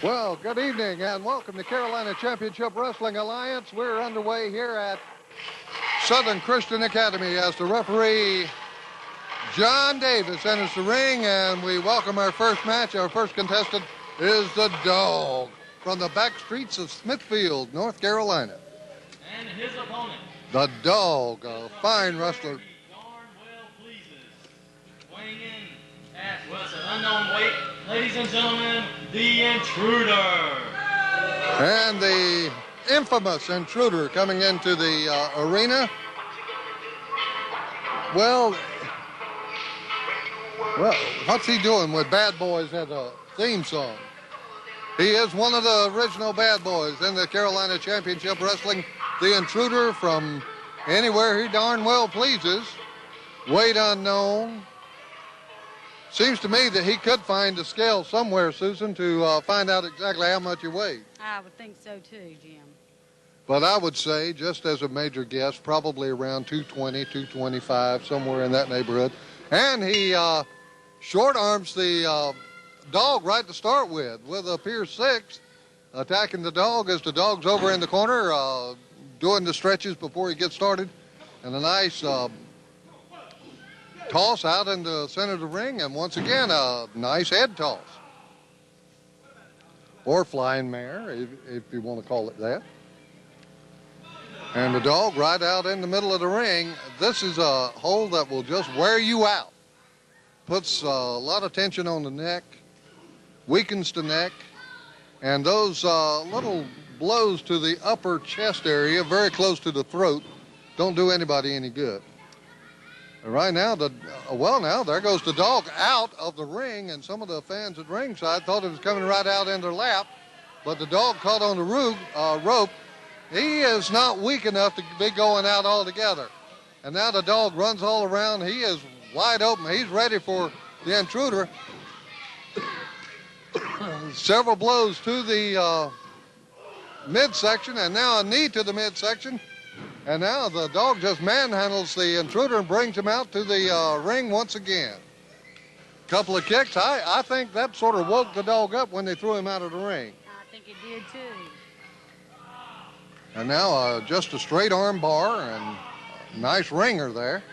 Well, good evening and welcome to Carolina Championship Wrestling Alliance. We're underway here at Southern Christian Academy as the referee John Davis enters the ring, and we welcome our first match. Our first contestant is the Dog from the back streets of Smithfield, North Carolina. And his opponent, the Dog, a fine wrestler. Darn well pleases. Weighing in at, well, it's an unknown weight, ladies and gentlemen, the Intruder. And the infamous Intruder coming into the arena. Well, what's he doing with Bad Boys as a theme song? He is one of the original Bad Boys in the Carolina Championship Wrestling. The Intruder from anywhere he darn well pleases. Weight unknown. Seems to me that he could find a scale somewhere, Susan, to find out exactly how much he weighed. I would think so too, Jim. But I would say, just as a major guess, probably around 220, 225, somewhere in that neighborhood. And he short arms the Dog right to start with a Pier 6 attacking the Dog as the Dog's over in the corner doing the stretches before he gets started. And a nice toss out in the center of the ring, and once again a nice head toss. Or flying mare, if you want to call it that. And the Dog right out in the middle of the ring. This is a hold that will just wear you out. Puts a lot of tension on the neck, weakens the neck, and those little blows to the upper chest area, very close to the throat, don't do anybody any good. And right now, now there goes the Dog out of the ring, and some of the fans at ringside thought it was coming right out in their lap, but the Dog caught on the rope. He is not weak enough to be going out altogether. And now the Dog runs all around. He is wide open. He's ready for the Intruder. Several blows to the midsection, and now a knee to the midsection. And now the Dog just manhandles the Intruder and brings him out to the ring once again. Couple of kicks. I think that sort of woke the Dog up when they threw him out of the ring. I think it did too. And now just a straight arm bar and a nice ringer there.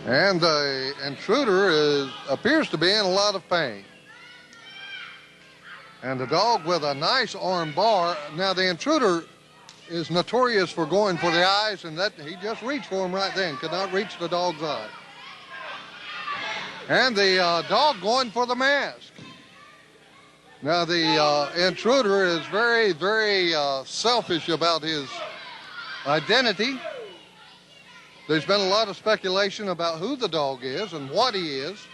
And the Intruder appears to be in a lot of pain. And the Dog with a nice arm bar. Now the Intruder is notorious for going for the eyes, and that he just reached for him right then. Could not reach the Dog's eye. And the Dog going for the mask. Now the Intruder is very, very selfish about his identity. There's been a lot of speculation about who the Dog is and what he is.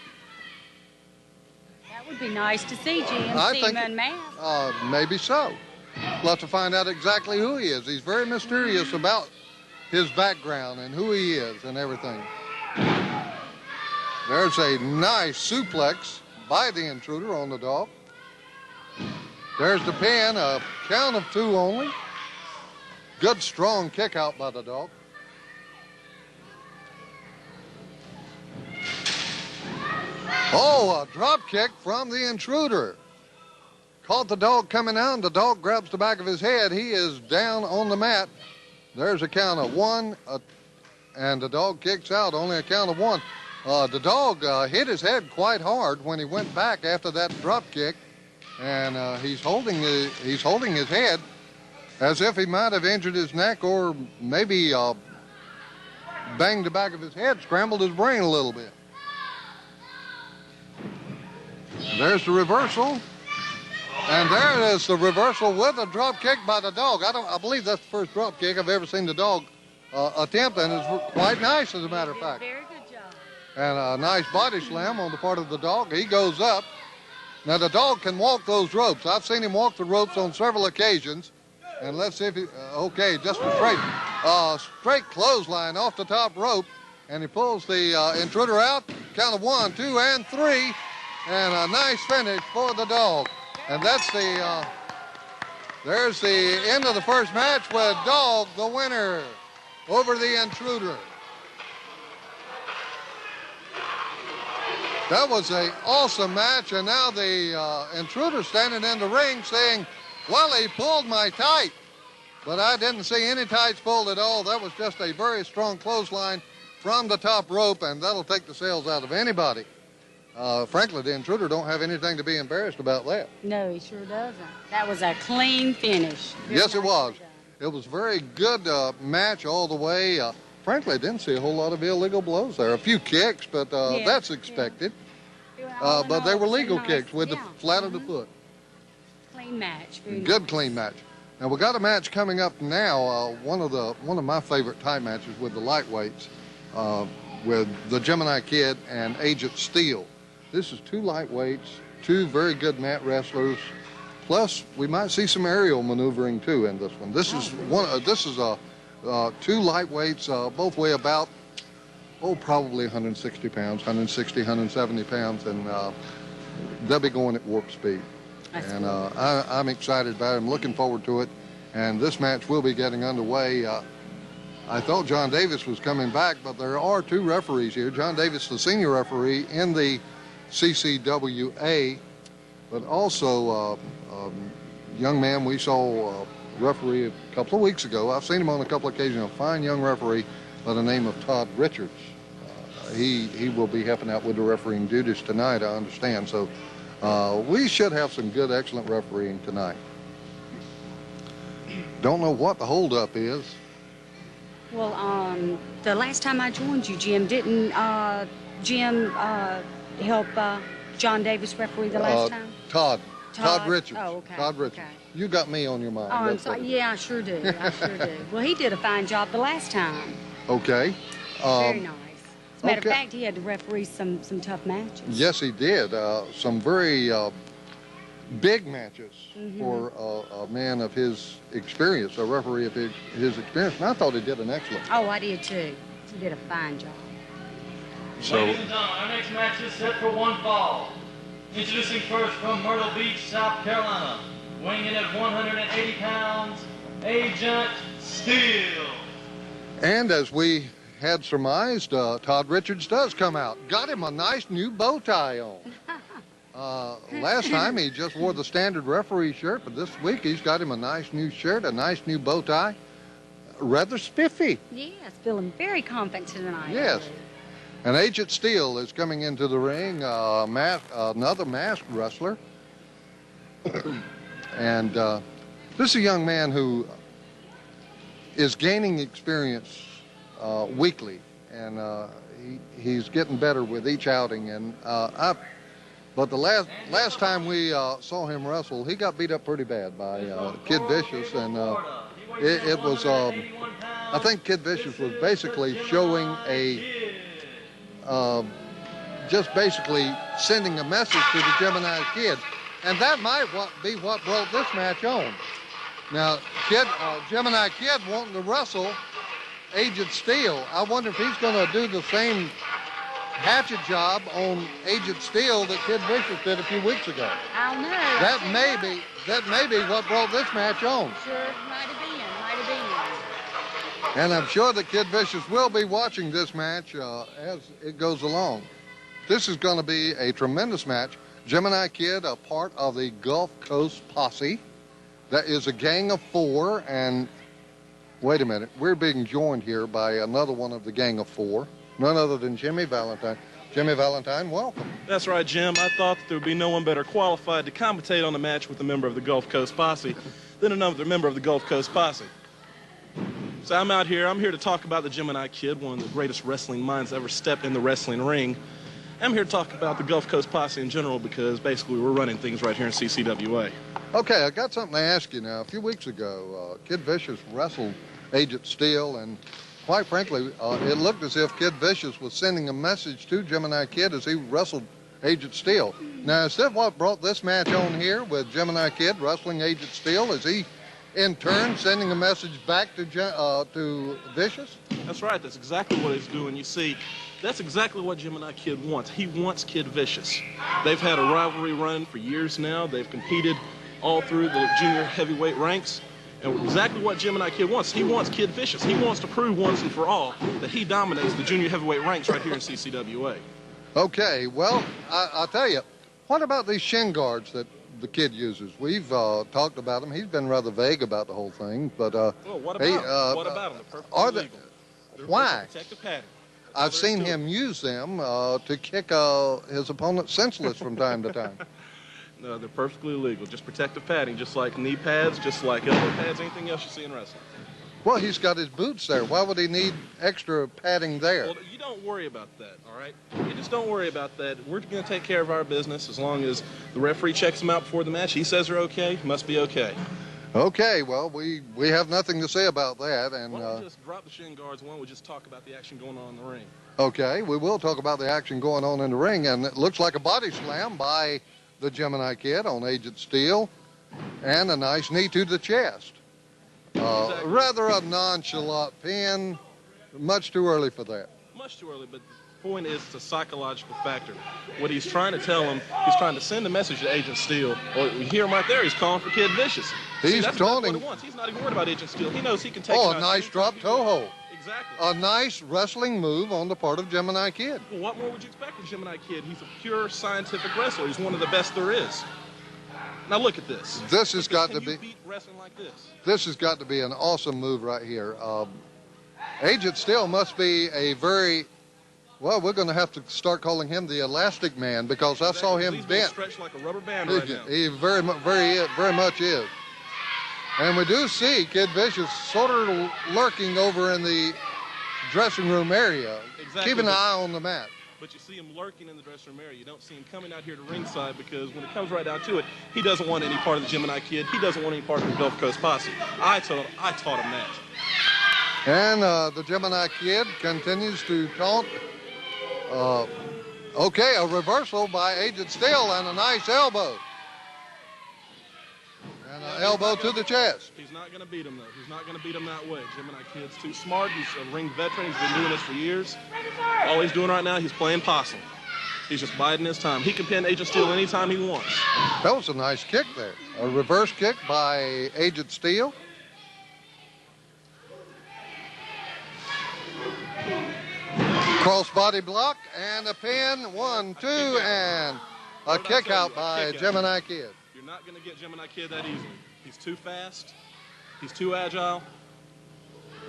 That would be nice to see, Jim. I see think, him unmasked. Maybe so. We'll have to find out exactly who he is. He's very mysterious about his background and who he is and everything. There's a nice suplex by the Intruder on the Dog. There's the pin, a count of 2 only. Good, strong kick out by the Dog. Oh, a drop kick from the Intruder. Caught the Dog coming out, and the Dog grabs the back of his head. He is down on the mat. There's a count of 1, and the Dog kicks out, only a count of 1. The Dog hit his head quite hard when he went back after that drop kick, and he's holding his head as if he might have injured his neck or maybe banged the back of his head, scrambled his brain a little bit. There's the reversal. And there it is, the reversal with a drop kick by the Dog. I believe that's the first drop kick I've ever seen the Dog attempt, and it's quite nice, as a matter of fact. Very good job. And a nice body slam on the part of the Dog. He goes up. Now, the Dog can walk those ropes. I've seen him walk the ropes on several occasions. And let's see if he, okay, just a straight clothesline off the top rope. And he pulls the Intruder out. Count of 1, 2, and 3. And a nice finish for the Dog. And that's there's the end of the first match with Dog, the winner, over the Intruder. That was an awesome match, and now the Intruder standing in the ring saying, well, he pulled my tight. But I didn't see any tights pulled at all. That was just a very strong clothesline from the top rope, and that'll take the sales out of anybody. Frankly, the Intruder don't have anything to be embarrassed about that. No, he sure doesn't. That was a clean finish. Very Yes, it was. nicely done. It was a very good match all the way. Frankly, I didn't see a whole lot of illegal blows there. A few kicks, but Yeah, that's expected. Yeah. All in But they all, were it was a legal nice- kicks with the yeah. flat of the foot. Clean match. Very Good, nice. clean match. Now we got a match coming up now. One of my favorite tie matches with the lightweights, with the Gemini Kid and Agent Steele. This is two lightweights, two very good mat wrestlers. Plus, we might see some aerial maneuvering too in this one. This is two lightweights, both weigh about probably 160 pounds, 160, 170 pounds, and they'll be going at warp speed. That's And cool. I'm excited about it. I'm looking forward to it. And this match will be getting underway. I thought John Davis was coming back, but there are two referees here. John Davis, the senior referee in the CCWA, but also a young man we saw referee a couple of weeks ago. I've seen him on a couple of occasions, a fine young referee by the name of Todd Richards. He will be helping out with the refereeing duties tonight, I understand. So we should have some good, excellent refereeing tonight. Don't know what the holdup is. Well, the last time I joined you, Jim, didn't Jim help John Davis referee the last time? Todd Richards. Oh, okay. Todd Richards. Okay. You got me on your mind. Oh, I'm That's sorry. what- Yeah, I sure do. I sure do. Well, he did a fine job the last time. Okay. Very nice. As a matter of okay. fact, he had to referee some tough matches. Yes, he did. Some very big matches for a man of his experience, a referee of his experience. And I thought he did an excellent. Oh, I did too. He did a fine job. So, Ladies and gentlemen, our next match is set for one fall. Introducing first from Myrtle Beach, South Carolina, weighing in at 180 pounds, Agent Steele. and as we had surmised, Todd Richards does come out. Got him a nice new bow tie on. Last time he just wore the standard referee shirt, but this week he's got him a nice new shirt, a nice new bow tie. Rather spiffy. Yes, feeling very confident tonight. Yes. And Agent Steele is coming into the ring, another masked wrestler. And this is a young man who is gaining experience weekly, and he's getting better with each outing. And but the last time we saw him wrestle, he got beat up pretty bad by Kid Vicious, and it was. I think Kid Vicious was basically showing just basically sending a message to the Gemini Kid, and that might be what brought this match on. Now, Gemini Kid wanting to wrestle Agent Steele. I wonder if he's going to do the same hatchet job on Agent Steele that Kid Vicious did a few weeks ago. I don't know. That may be what brought this match on. Sure, might have been. And I'm sure that Kid Vicious will be watching this match as it goes along. This is going to be a tremendous match. Gemini Kid, a part of the Gulf Coast Posse. That is a gang of four, and wait a minute, we're being joined here by another one of the gang of four, none other than Jimmy Valentine. Jimmy Valentine, welcome. That's right, Jim. I thought that there would be no one better qualified to commentate on the match with a member of the Gulf Coast Posse than another member of the Gulf Coast Posse. So I'm here to talk about the Gemini Kid, one of the greatest wrestling minds ever stepped in the wrestling ring. I'm here to talk about the Gulf Coast Posse in general because basically we're running things right here in CCWA. Okay, I got something to ask you now. A few weeks ago, Kid Vicious wrestled Agent Steele, and quite frankly, it looked as if Kid Vicious was sending a message to Gemini Kid as he wrestled Agent Steele. Now, is that what brought this match on here with Gemini Kid wrestling Agent Steele? Is he, in turn, sending a message back to Vicious? That's right. That's exactly what he's doing. You see, that's exactly what Gemini Kid wants. He wants Kid Vicious. They've had a rivalry run for years now. They've competed all through the junior heavyweight ranks. And exactly what Gemini Kid wants. He wants Kid Vicious. He wants to prove once and for all that he dominates the junior heavyweight ranks right here in CCWA. Okay, well, I'll tell you, what about these shin guards that the kid uses? We've talked about them. He's been rather vague about the whole thing, but Well, what about them? What about them? They're perfectly legal. They're why? Protective padding. I've seen him use them to kick his opponent senseless from time to time. No, they're perfectly legal. Just protective padding, just like knee pads, just like elbow pads, anything else you see in wrestling. Well, he's got his boots there. Why would he need extra padding there? Well, you don't worry about that, all right? You just don't worry about that. We're going to take care of our business as long as the referee checks them out before the match. He says they're okay, must be okay. Okay, well, we have nothing to say about that. And why don't we just drop the shin guards? Why don't we just talk about the action going on in the ring? Okay, we will talk about the action going on in the ring, and it looks like a body slam by the Gemini Kid on Agent Steele, and a nice knee to the chest. Exactly. Rather a nonchalant pin. Much too early for that. Much too early, but the point is it's a psychological factor. What he's trying to tell him, he's trying to send a message to Agent Steele. Or you hear him right there, he's calling for Kid Vicious. He's taunting. What he wants. He's not even worried about Agent Steele. He knows he can take him out a nice drop toe hold. Exactly. A nice wrestling move on the part of Gemini Kid. Well, what more would you expect from Gemini Kid? He's a pure scientific wrestler. He's one of the best there is. Now look at this. This has got to Can you beat wrestling like this? This has got to be an awesome move right here. Agent Steele must be a very, well, we're going to have to start calling him the Elastic Man, because I saw him He's bent. stretched like a rubber band right now. He very much is. And we do see Kid Vicious sort of lurking over in the dressing room area, keeping an eye on the mat. But you see him lurking in the dressing room area. You don't see him coming out here to ringside, because when it comes right down to it, he doesn't want any part of the Gemini Kid. He doesn't want any part of the Gulf Coast Posse. I taught him that. And the Gemini Kid continues to taunt. Okay, a reversal by Agent Steele and a nice elbow. And an elbow to the chest. He's not going to beat him, though. He's not going to beat him that way. Gemini Kid's too smart. He's a ring veteran. He's been doing this for years. All he's doing right now, he's playing possum. He's just biding his time. He can pin Agent Steele anytime he wants. That was a nice kick there. A reverse kick by Agent Steele. Cross body block and a pin. 1, 2, and a kick out by Gemini Kid. You're not going to get Gemini Kid that easily. He's too fast. He's too agile.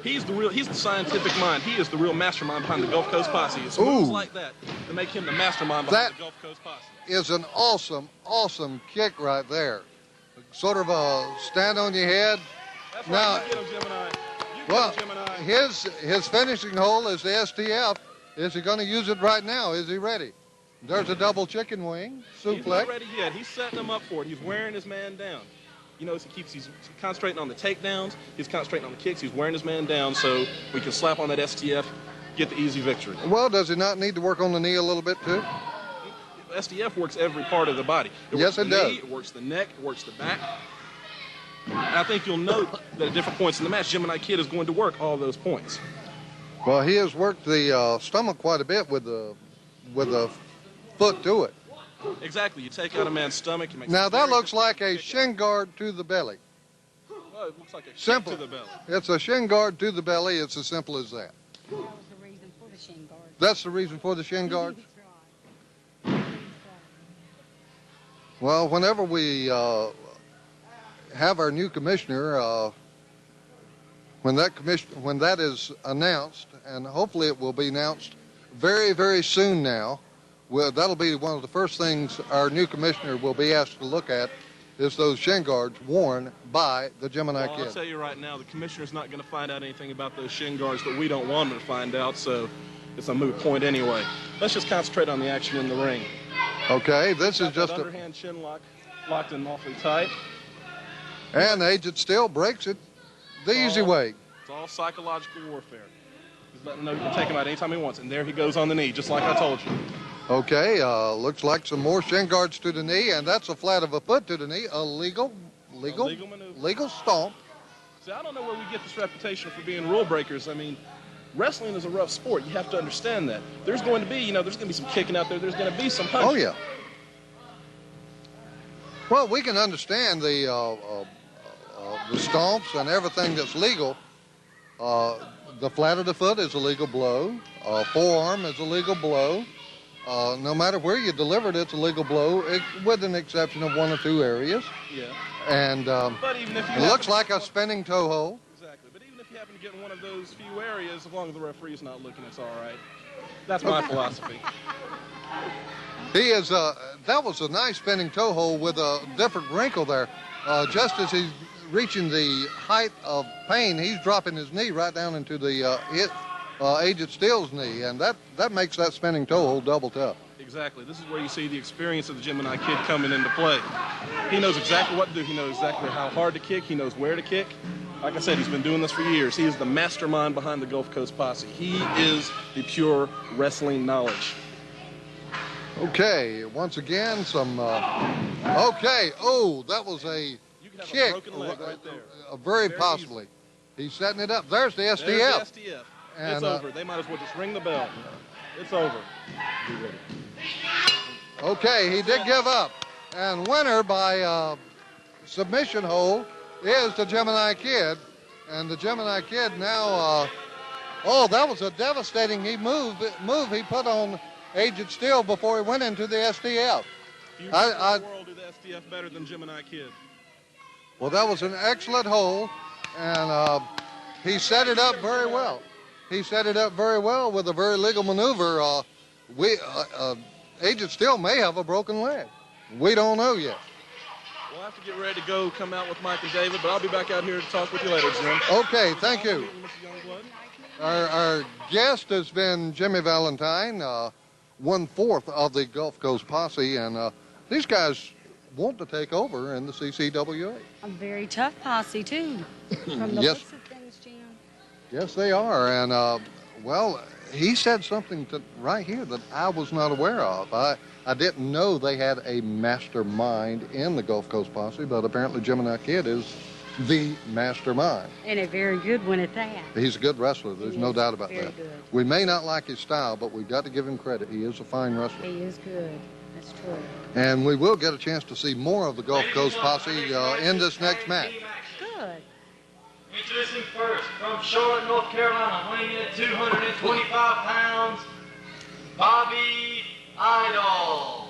He's the scientific mind. He is the real mastermind behind the Gulf Coast Posse. It's moves like that to make him the mastermind behind the Gulf Coast Posse. Is an awesome, awesome kick right there. Sort of a stand on your head. That's now, right. You get him, Gemini. Well, Gemini. his finishing hole is the STF. Is he going to use it right now? Is he ready? There's a double chicken wing suplex. He's not ready yet. He's setting him up for it. He's wearing his man down. You know, he's concentrating on the takedowns. He's concentrating on the kicks. He's wearing his man down so we can slap on that STF, get the easy victory. Well, does he not need to work on the knee a little bit too? STF works every part of the body. Yes, it does. It works the neck. It works the back. And I think you'll note that at different points in the match, Gemini Kid is going to work all those points. Well, he has worked the stomach quite a bit with the foot to it. Exactly. You take out a man's stomach. You make now that looks like a shin guard to the belly. Well, it looks like a simple kick to the belly. It's a shin guard to the belly. It's as simple as that. That was the reason for the shin guard. That's the reason for the shin guards? That's right. Well, whenever we have our new commissioner, when that is announced, and hopefully it will be announced very, very soon now, well, that'll be one of the first things our new commissioner will be asked to look at, is those shin guards worn by the Gemini Kid. I'll tell you right now, the commissioner's not going to find out anything about those shin guards that we don't want him to find out, so it's a moot point anyway. Let's just concentrate on the action in the ring. Okay, this is just underhand chin lock, locked in awfully tight. And Agent Steele breaks it the easy way. It's all psychological warfare. He's letting him know he can take him out anytime he wants, and there he goes on the knee, just like I told you. Okay, looks like some more shin guards to the knee, and that's a flat of a foot to the knee. A legal maneuver. Legal stomp. See, I don't know where we get this reputation for being rule breakers. I mean, wrestling is a rough sport. You have to understand that. There's going to be, there's going to be some kicking out there. There's going to be some punching. Oh, yeah. Well, we can understand the stomps and everything that's legal. The flat of the foot is a legal blow. Forearm is a legal blow. No matter where you deliver it, it's a legal blow, with an exception of 1 or 2 areas. Yeah. And But even if you it looks like a spinning toe hold. Exactly. But even if you happen to get in one of those few areas, as long as the referee's not looking, it's all right. That's my philosophy. He is. That was a nice spinning toe hold with a different wrinkle there. Just as he's reaching the height of pain, he's dropping his knee right down into the Agent Steele's knee, and that makes that spinning toe hold double tough. Exactly. This is where you see the experience of the Gemini kid coming into play. He knows exactly what to do. He knows exactly how hard to kick. He knows where to kick. Like I said, he's been doing this for years. He is the mastermind behind the Gulf Coast Posse. He is the pure wrestling knowledge. Okay, once again, some. Okay, oh, that was a kick. A broken leg right there. Very possibly. He's setting it up. There's the STF. There's the STF. And, it's over. They might as well just ring the bell. It's over. Okay, he did give up. And winner by submission hold is the Gemini Kid. And the Gemini Kid now, oh, that was a devastating move he put on Agent Steele before he went into the STF. You the world do the STF better than Gemini Kid. Well, that was an excellent hold, and he set it up very well. He set it up very well with a very legal maneuver. Agent Steele may have a broken leg. We don't know yet. We'll have to get ready to go, come out with Mike and David, but I'll be back out here to talk with you later, Jim. Okay, thank you. Our guest has been Jimmy Valentine, 1/4 of the Gulf Coast Posse, and these guys want to take over in the CCWA. A very tough posse, too, from the Yes. looks of things, Jim. Yes, they are, and well, he said something right here that I was not aware of. I didn't know they had a mastermind in the Gulf Coast Posse, but apparently Gemini Kid is the mastermind. And a very good one at that. He's a good wrestler. There's no doubt about very that. good. We may not like his style, but we've got to give him credit. He is a fine wrestler. He is good. That's true. And we will get a chance to see more of the Gulf Coast Posse in this next match. Good. Introducing first from Charlotte, North Carolina, weighing in at 225 pounds, Bobby Idol.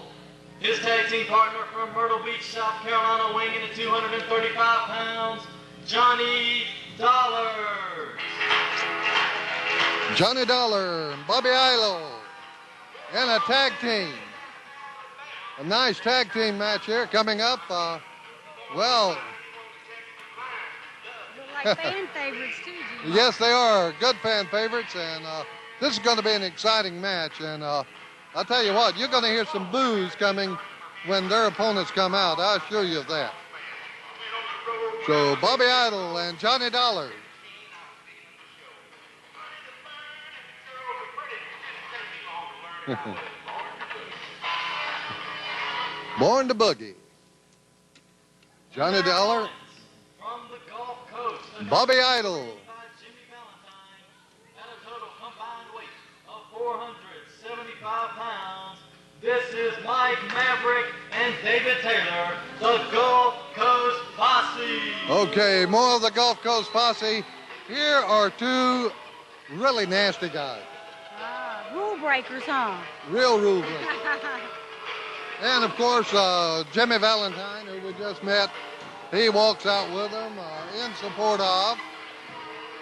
His tag team partner from Myrtle Beach, South Carolina, weighing in at 235 pounds, Johnny Dollar. Johnny Dollar and Bobby Idol in a tag team. A nice tag team match here coming up. Well, They're like fan favorites, too, Jim. yes, they are good fan favorites, and this is going to be an exciting match. And I'll tell you what, you're going to hear some boos coming when their opponents come out. I assure you of that. So Bobby Idol and Johnny Dollar. Born to Boogie. Johnny Dollar. From the Gulf Coast, Bobby Idol. Jimmy Valentine, at a total combined weight of 475 pounds. This is Mike Maverick and David Taylor, the Gulf Coast Posse. Okay, more of the Gulf Coast Posse. Here are two really nasty guys. Rule breakers, huh? Real rule breakers. And, of course, Jimmy Valentine, who we just met, he walks out with them in support of.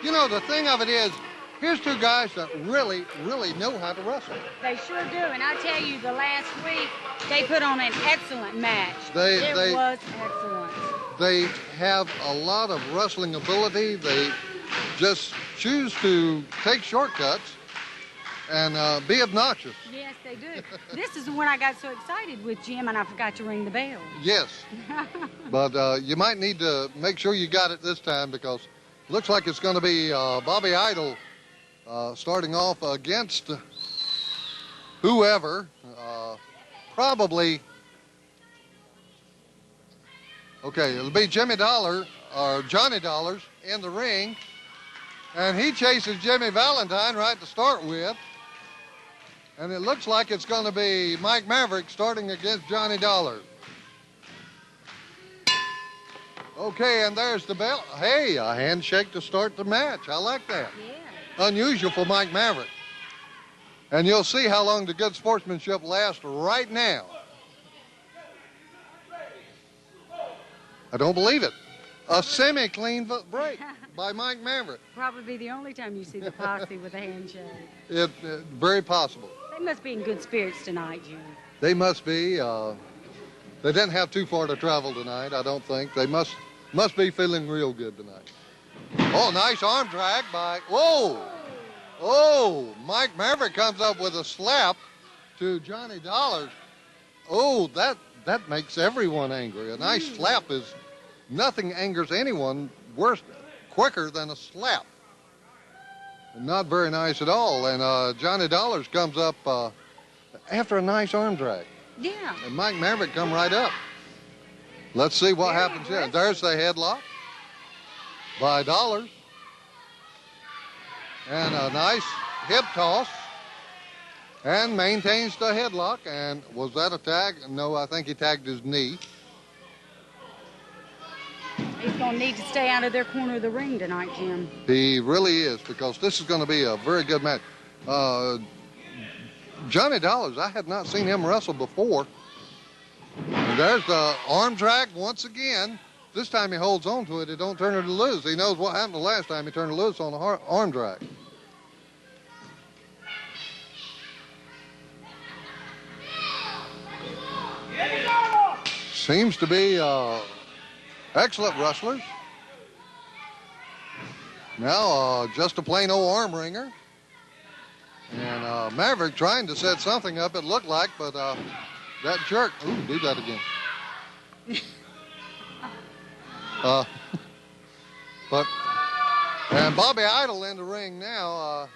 You know, the thing of it is, here's two guys that really, really know how to wrestle. They sure do. And I tell you, the last week, they put on an excellent match. It was excellent. They have a lot of wrestling ability. They just choose to take shortcuts and be obnoxious. Yes, they do. This is when I got so excited with Jim, and I forgot to ring the bell. Yes. But you might need to make sure you got it this time, because it looks like it's going to be Bobby Idol starting off against whoever. Probably, okay, it'll be Jimmy Dollar, or Johnny Dollars, in the ring. And he chases Jimmy Valentine right to start with. And it looks like it's going to be Mike Maverick starting against Johnny Dollar. Okay, and there's the bell. Hey, a handshake to start the match. I like that. Yeah. Unusual for Mike Maverick. And you'll see how long the good sportsmanship lasts right now. I don't believe it. A semi-clean break by Mike Maverick. Probably the only time you see the posse with a handshake. Very possible. They must be in good spirits tonight, Jim. They must be. They didn't have too far to travel tonight, I don't think. They must be feeling real good tonight. Oh, nice arm drag by, whoa! Oh, Mike Maverick comes up with a slap to Johnny Dollars. Oh, that makes everyone angry. A nice slap is, nothing angers anyone quicker than a slap. Not very nice at all. And Johnny Dollars comes up after a nice arm drag. Yeah. And Mike Maverick come right up. Let's see what happens here. There's the headlock by Dollars. And a nice hip toss. And maintains the headlock. And was that a tag? No, I think he tagged his knee. He's going to need to stay out of their corner of the ring tonight, Jim. He really is, because this is going to be a very good match. Johnny Dollars, I had not seen him wrestle before. And there's the arm drag once again. This time he holds on to it. He don't turn it loose. He knows what happened the last time he turned it loose on the arm drag. Seems to be excellent wrestlers. Now just a plain old arm wringer. And Maverick trying to set something up, it looked like, but that jerk, ooh, do that again. And Bobby Idol in the ring now.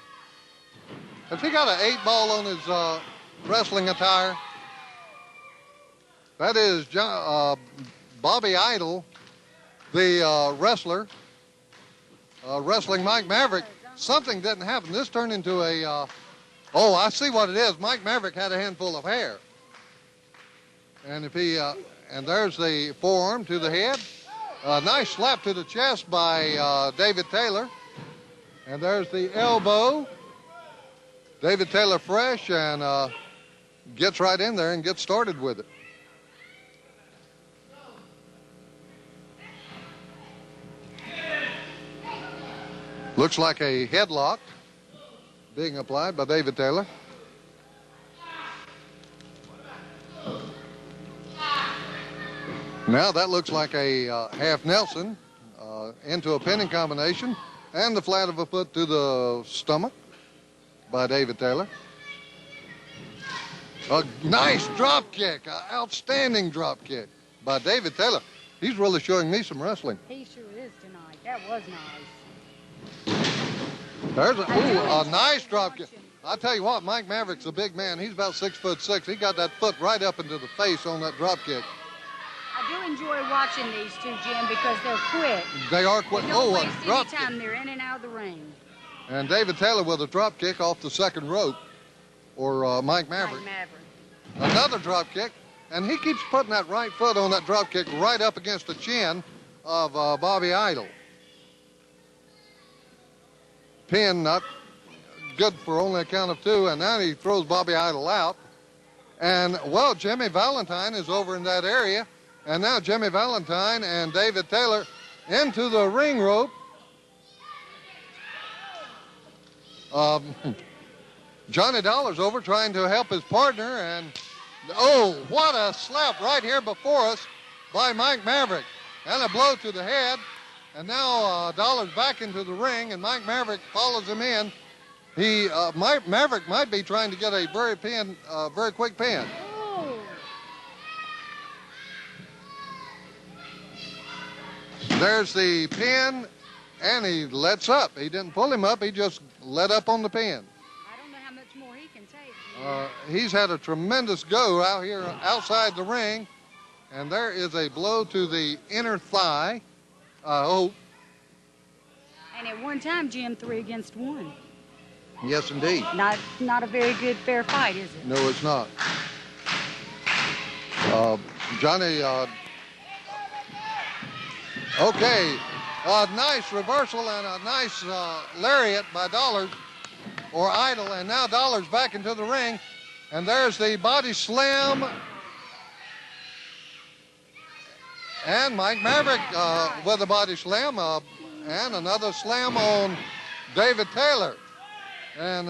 Has he got an 8-ball on his wrestling attire? That is Bobby Idol, the wrestler, wrestling Mike Maverick. Something didn't happen. This turned into a, oh, I see what it is. Mike Maverick had a handful of hair. And if he, and there's the forearm to the head. A nice slap to the chest by David Taylor. And there's the elbow. David Taylor fresh and gets right in there and gets started with it. Looks like a headlock being applied by David Taylor. Now that looks like a half Nelson into a pinning combination and the flat of a foot to the stomach by David Taylor. A nice drop kick, an outstanding drop kick by David Taylor. He's really showing me some wrestling. He sure is tonight. That was nice. There's a nice drop kick. I tell you what, Mike Maverick's a big man. He's about 6'6". He got that foot right up into the face on that drop kick. I do enjoy watching these two, Jim, because they're quick. They are quick. They don't waste drop any time. kick. They're in and out of the ring. And David Taylor with a drop kick off the second rope, or Mike Maverick. Mike Maverick. Another drop kick, and he keeps putting that right foot on that drop kick right up against the chin of Bobby Idol. Pin not good for only a count of 2, and now he throws Bobby Idol out. And, well, Jimmy Valentine is over in that area, and now Jimmy Valentine and David Taylor into the ring rope. Johnny Dollar's over trying to help his partner, and, oh, what a slap right here before us by Mike Maverick. And a blow to the head. And now Dollar's back into the ring, and Mike Maverick follows him in. Mike Maverick might be trying to get a very quick pin. Oh. There's the pin, and he lets up. He didn't pull him up. He just let up on the pin. I don't know how much more he can take. He's had a tremendous go out here outside the ring, and there is a blow to the inner thigh. And at one time, Jim, 3 against 1. Yes, indeed. Not a very good fair fight, is it? No, it's not. Johnny, okay, a nice reversal and a nice lariat by Dollars. or idle, and now Dollar's back into the ring, and there's the body slam. And Mike Maverick with a body slam, and another slam on David Taylor. And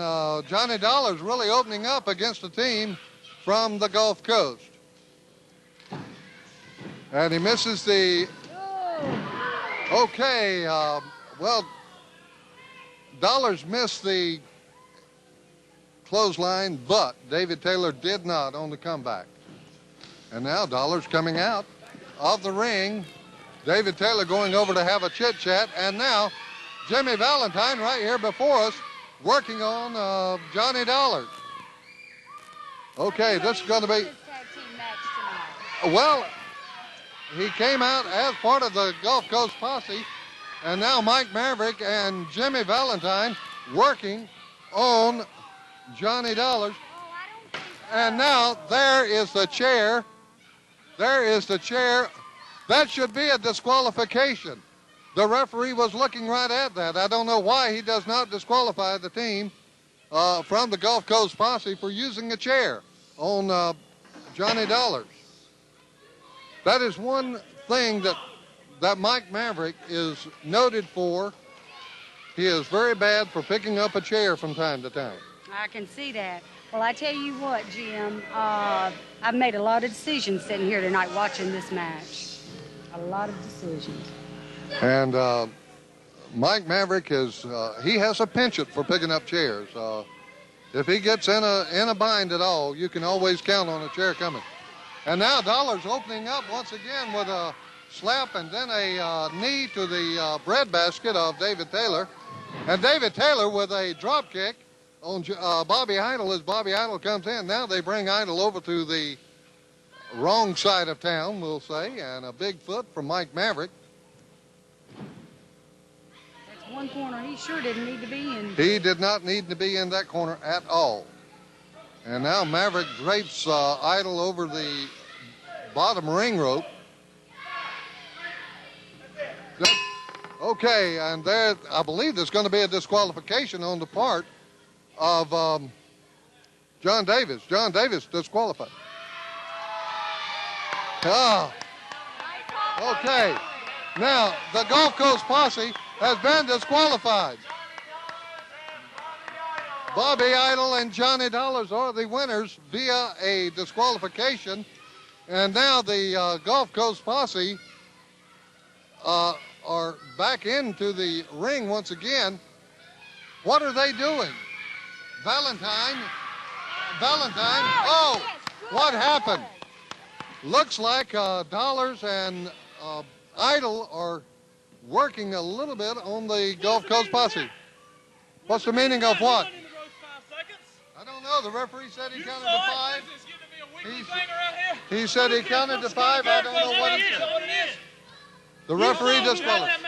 Johnny Dollar's really opening up against a team from the Gulf Coast. And he misses the... Okay, well, Dollar's missed the clothesline, but David Taylor did not on the comeback. And now Dollar's coming out of the ring. David Taylor going over to have a chit-chat, and now Jimmy Valentine right here before us working on Johnny Dollar. Okay, this is going to be... Well, he came out as part of the Gulf Coast Posse, and now Mike Maverick and Jimmy Valentine working on Johnny Dollar. And now there is the chair. There is the chair. That should be a disqualification. The referee was looking right at that. I don't know why he does not disqualify the team from the Gulf Coast Posse for using a chair on Johnny Dollar. That is one thing that Mike Maverick is noted for. He is very bad for picking up a chair from time to time. I can see that. Well, I tell you what, Jim, I've made a lot of decisions sitting here tonight watching this match. A lot of decisions. And Mike Maverick he has a penchant for picking up chairs. If he gets in a bind at all, you can always count on a chair coming. And now Dollar's opening up once again with a slap and then a knee to the breadbasket of David Taylor. And David Taylor with a drop kick on Bobby Idol as Bobby Idol comes in. Now they bring Idol over to the wrong side of town, we'll say, and a big foot from Mike Maverick. That's one corner he sure didn't need to be in. He did not need to be in that corner at all. And now Maverick drapes Idol over the bottom ring rope. Okay, and there, I believe there's going to be a disqualification on the part of John Davis. John Davis disqualified. Okay. Now, the Gulf Coast Posse has been disqualified. Bobby Idol and Johnny Dollars are the winners via a disqualification. And now the Gulf Coast Posse are back into the ring once again. What are they doing? Valentine. Oh, what happened? Looks like Dollars and Idol are working a little bit on the Gulf Coast Posse. What's the meaning of what? I don't know. The referee said he counted to 5. He said he counted to 5. I don't know what he said. The referee disqualified.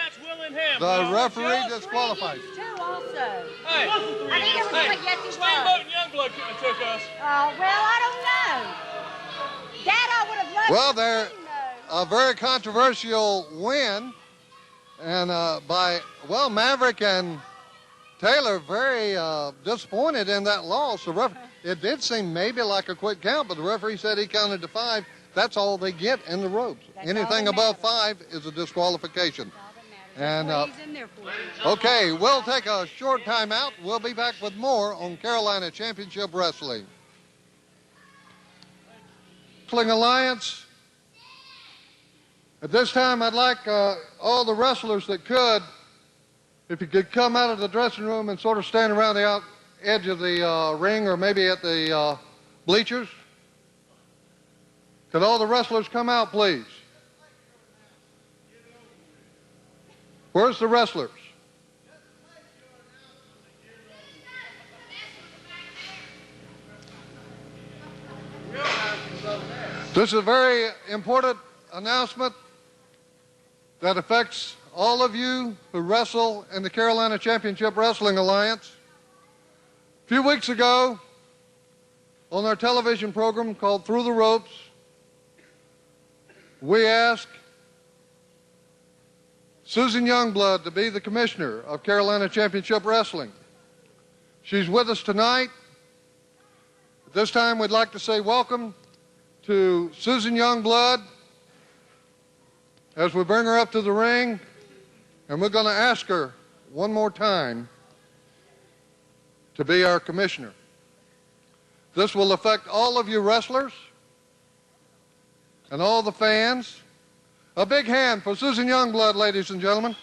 The referee disqualified. Hey, Steamboat and Youngblood couldn't have took us. Well, I don't know. That I would have loved. Well, they're a very controversial win, and by Maverick and Taylor very disappointed in that loss. It did seem maybe like a quick count, but the referee said he counted to 5. That's all they get in the ropes. Anything above 5 is a disqualification. And okay, we'll take a short time out. We'll be back with more on Carolina Championship Wrestling. Wrestling Alliance. At this time, I'd like all the wrestlers that could, if you could come out of the dressing room and sort of stand around the edge of the ring or maybe at the bleachers. Could all the wrestlers come out, please? Where's the wrestlers? This is a very important announcement that affects all of you who wrestle in the Carolina Championship Wrestling Alliance. A few weeks ago, on our television program called Through the Ropes, we asked Susan Youngblood to be the commissioner of Carolina Championship Wrestling. She's with us tonight. At this time, we'd like to say welcome to Susan Youngblood as we bring her up to the ring, and we're going to ask her one more time to be our commissioner. This will affect all of you wrestlers and all the fans. A big hand for Susan Youngblood, ladies and gentlemen.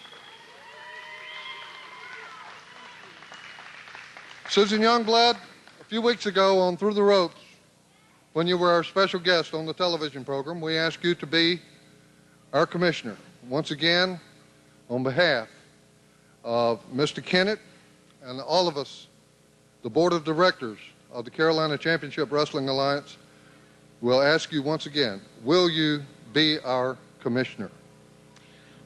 Susan Youngblood, a few weeks ago on Through the Ropes, when you were our special guest on the television program, we asked you to be our commissioner. Once again, on behalf of Mr. Kennett and all of us, the board of directors of the Carolina Championship Wrestling Alliance, will ask you once again, will you be our commissioner?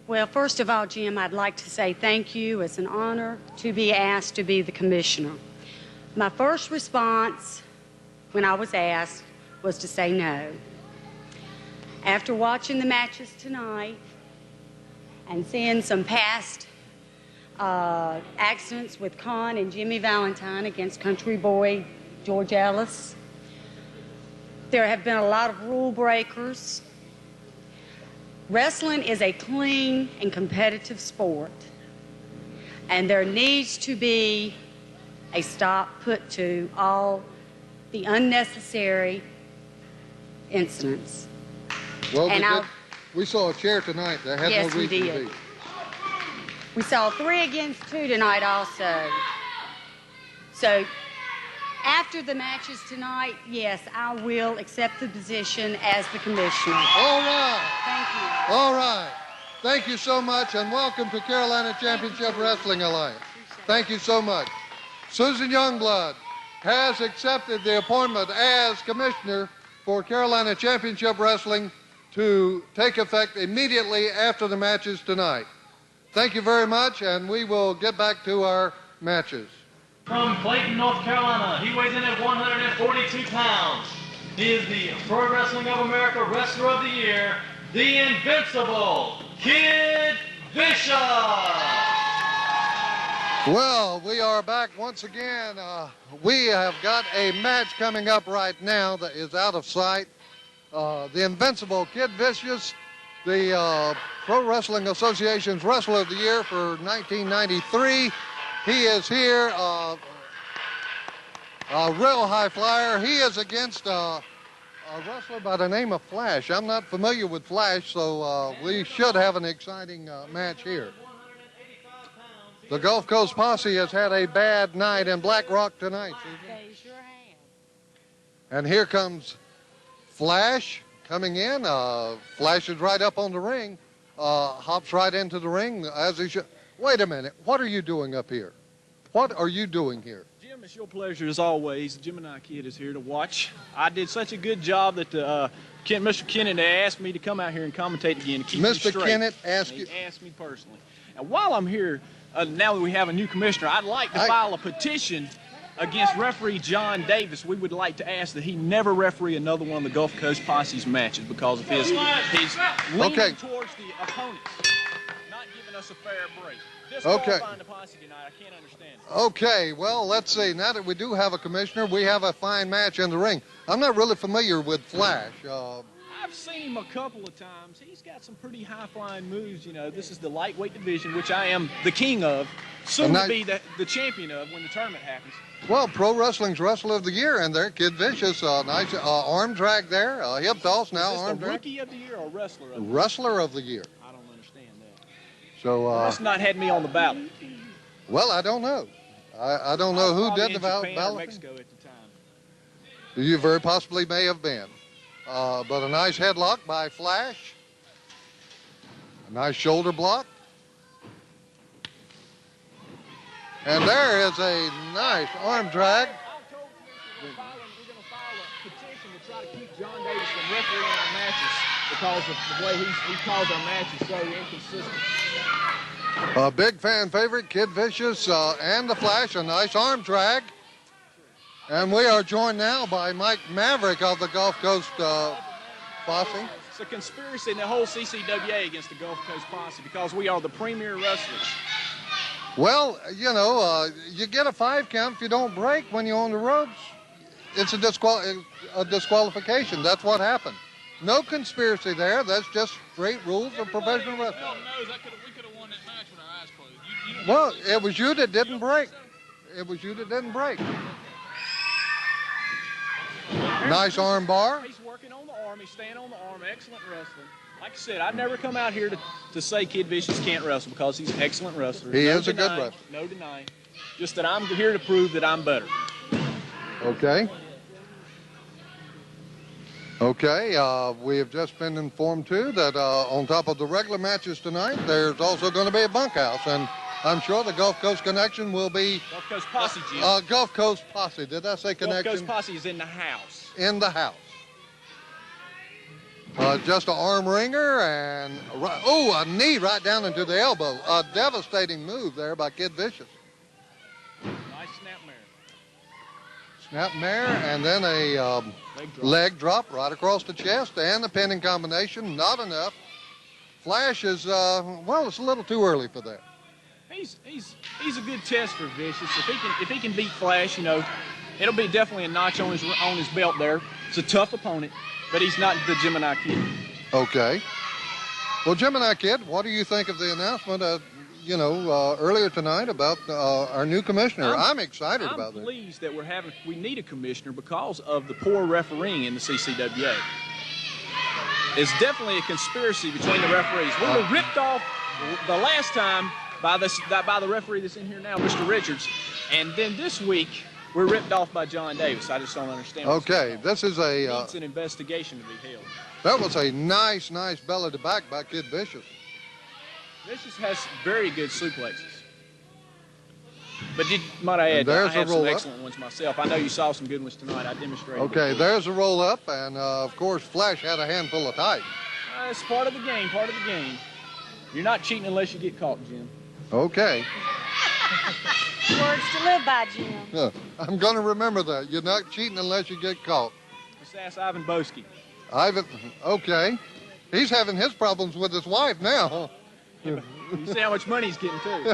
Well, first of all, Jim, I'd like to say thank you. It's an honor to be asked to be the commissioner. My first response when I was asked was to say no. After watching the matches tonight and seeing some past accidents with Kahn and Jimmy Valentine against country boy George Ellis, there have been a lot of rule breakers. Wrestling is a clean and competitive sport, and there needs to be a stop put to all the unnecessary incidents. Well, we saw a chair tonight that had yes, no reason we did. to be. We saw 3 against 2 tonight also. So after the matches tonight, yes, I will accept the position as the commissioner. All right. Thank you. All right. Thank you so much, and welcome to Carolina Championship Wrestling Alliance. Thank you so much. Susan Youngblood has accepted the appointment as commissioner for Carolina Championship Wrestling to take effect immediately after the matches tonight. Thank you very much, and we will get back to our matches. From Clayton, North Carolina, he weighs in at 142 pounds. He is the Pro Wrestling of America Wrestler of the Year, the Invincible Kid Bishop. Well, we are back once again. We have got a match coming up right now that is out of sight. The Invincible Kid Vicious, the Pro Wrestling Association's Wrestler of the Year for 1993. He is here, a real high flyer. He is against a wrestler by the name of Flash. I'm not familiar with Flash, so we should have an exciting match here. The Gulf Coast Posse has had a bad night in Black Rock tonight, Susan. They sure have. And here comes Flash coming in. Flash is right up on the ring, hops right into the ring as he should. Wait a minute. What are you doing up here? What are you doing here? Jim, it's your pleasure as always. The Gemini Kid is here to watch. I did such a good job that Mr. Kennett asked me to come out here and commentate again to keep you straight. Mr. Kennett asked you. He asked me personally. And while I'm here, now that we have a new commissioner, I'd like to file a petition against referee John Davis. We would like to ask that he never referee another one of the Gulf Coast Posse's matches because of his leaning towards the opponents, not giving us a fair break. Disqualifying the posse tonight, I can't understand it. Okay, well, let's see. Now that we do have a commissioner, we have a fine match in the ring. I'm not really familiar with Flash. I've seen him a couple of times. He's got some pretty high-flying moves. You know, this is the lightweight division, which I am the king of, soon to be the champion of when the tournament happens. Well, Pro Wrestling's Wrestler of the Year in there. Kid Vicious, nice arm drag there. Hip toss now, arm drag. Rookie of the Year or Wrestler of the Year? Wrestler of the Year. I don't understand that. So that's not had me on the ballot. Well, I don't know. I don't know who did the ballot. ballot. Mexico at the time. You very possibly may have been. But a nice headlock by Flash. A nice shoulder block. And there is a nice arm drag. I told you we're going to file a petition to try to keep John Davis from refereeing our matches because of the way he calls our matches so inconsistent. A big fan favorite, Kid Vicious and the Flash, a nice arm drag. And we are joined now by Mike Maverick of the Gulf Coast Posse. It's a conspiracy in the whole CCWA against the Gulf Coast Posse because we are the premier wrestlers. Well, you know, you get a 5 count if you don't break when you're on the ropes. It's a disqualification. That's what happened. No conspiracy there. That's just straight rules of professional wrestling. We could have won that match with our eyes closed. Well, it was you that didn't break. It was you that didn't break. Nice arm bar. He's working on the arm. He's staying on the arm. Excellent wrestling. Like I said, I've never come out here to say Kid Vicious can't wrestle because he's an excellent wrestler. He is a good wrestler. No denying. Just that I'm here to prove that I'm better. Okay. Okay, we have just been informed, too, that on top of the regular matches tonight, there's also going to be a bunkhouse, and I'm sure the Gulf Coast Connection will be... Gulf Coast Posse, Jim. Gulf Coast Posse. Did I say Connection? Gulf Coast Posse is in the house. In the house. Just an arm wringer and... a knee right down into the elbow. A devastating move there by Kid Vicious. Nice snapmare. Snapmare, and then a leg drop right across the chest, and the pinning combination. Not enough. Flash is, well, it's a little too early for that. He's a good test for Vicious. If he can beat Flash, you know, it'll be definitely a notch on his belt there. It's a tough opponent, but he's not the Gemini Kid. Okay. Well, Gemini Kid, what do you think of the announcement earlier tonight about our new commissioner? I'm excited about that. I'm pleased that we need a commissioner because of the poor refereeing in the CCWA. It's definitely a conspiracy between the referees. We were ripped off the last time by the referee that's in here now, Mr. Richards, and then this week we're ripped off by John Davis. I just don't understand. Okay, this is a needs an investigation to be held. That was a nice belly to back by Kid Vicious. Vicious has very good suplexes. But might I add, I have some excellent ones myself. I know you saw some good ones tonight. I demonstrated. Okay, there's a roll up, and of course Flash had a handful of tight. It's part of the game. Part of the game. You're not cheating unless you get caught, Jim. Okay. Words to live by, Jim. I'm going to remember that. You're not cheating unless you get caught. Let's ask Ivan Boski. Ivan, okay. He's having his problems with his wife now, huh? Yeah, you see how much money he's getting, too.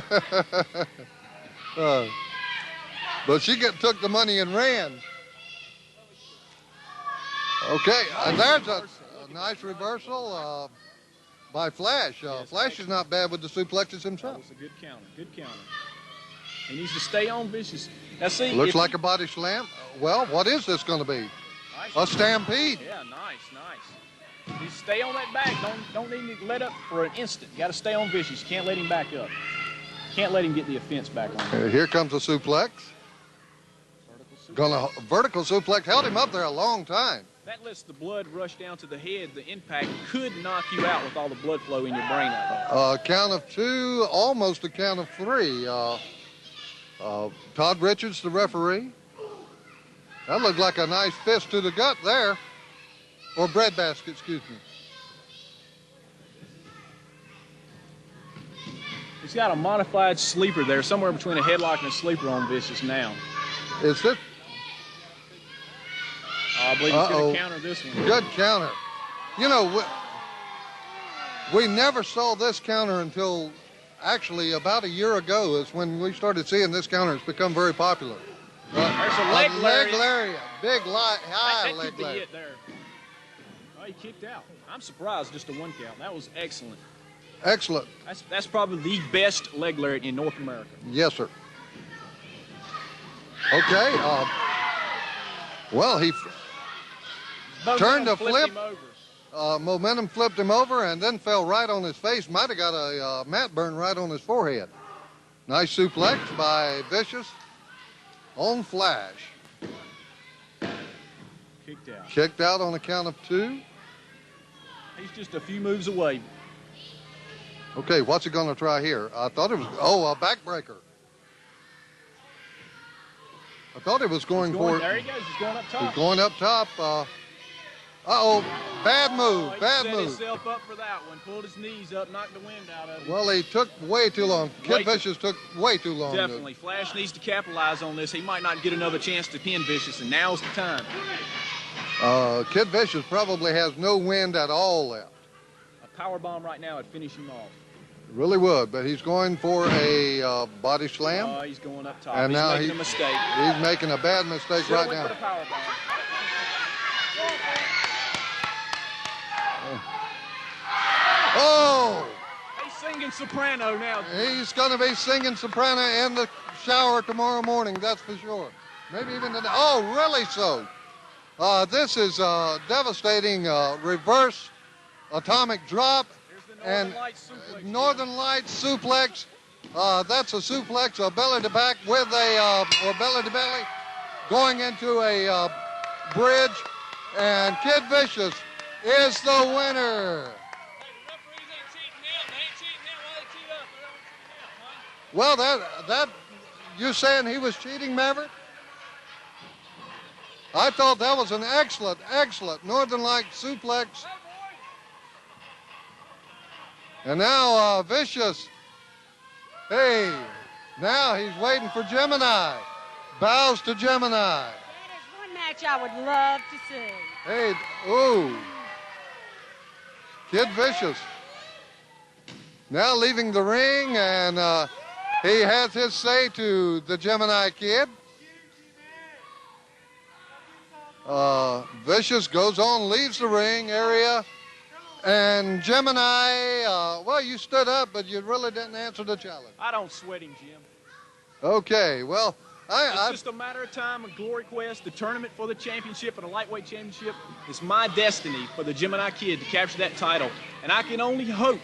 But she took the money and ran. Okay, and there's a nice reversal by Flash. Flash is not bad with the suplexes himself. That was a good counter. Good counter. He needs to stay on Vicious. Now, see, looks like a body slam. Well, what is this going to be? Nice. A stampede. Yeah, nice. You stay on that back. Don't need to let up for an instant. You got to stay on Vicious. You can't let him back up. Can't let him get the offense back on. Here comes a suplex. Vertical suplex. Held him up there a long time. That lets the blood rush down to the head. The impact could knock you out with all the blood flow in your brain like that. Count of 2, almost a count of 3. Todd Richards, the referee. That looked like a nice fist to the gut there. Or breadbasket, excuse me. He's got a modified sleeper there, somewhere between a headlock and a sleeper on Vicious now. Is this? I believe he's going to counter this one. Good counter. You know, we never saw this counter until actually about a year ago is when we started seeing this counter. It's become very popular. There's a leg lariat. Big, high leg lariat. That could be it there. Oh, he kicked out. I'm surprised just a 1 count. That was excellent. Excellent. That's probably the best leg lariat in North America. Yes, sir. Okay. Well, he turned to flip. Momentum flipped him over and then fell right on his face. Might have got a mat burn right on his forehead. Nice suplex by Vicious on Flash. Kicked out. Kicked out on a count of 2. He's just a few moves away. Okay, what's he going to try here? I thought it was, a backbreaker. I thought it was going for... There he goes, he's going up top. He's going up top. Bad move, bad move. move. Set himself up for that one, pulled his knees up, knocked the wind out of him. Well, he took way too long. Kid Vicious took way too long. Definitely. Flash needs to capitalize on this. He might not get another chance to pin Vicious, and now's the time. Kid Vicious probably has no wind at all left. A power bomb right now would finish him off. Really would, but he's going for a body slam. Oh, he's going up top. And he's now making a mistake. He's making a bad mistake Should've right went now. for the power bomb. Oh! He's singing soprano now. He's going to be singing soprano in the shower tomorrow morning, that's for sure. Maybe even today. Oh, really so? This is a devastating reverse atomic drop. And Northern Lights suplex. That's a suplex, a belly to back with a, or belly to belly, going into a bridge. And Kid Vicious is the winner. Well, that you saying he was cheating, Maverick? I thought that was an excellent Northern Lights suplex. And now Vicious, hey, now he's waiting for Gemini. Bows to Gemini. That is one match I would love to see. Hey, ooh. Kid Vicious. Now leaving the ring, and he has his say to the Gemini Kid. Vicious goes on, leaves the ring area. And Gemini, well, you stood up, but you really didn't answer the challenge. I don't sweat him, Jim. Okay, well, it's just a matter of time, a glory quest, the tournament for the championship and a lightweight championship. It's my destiny for the Gemini Kid to capture that title. And I can only hope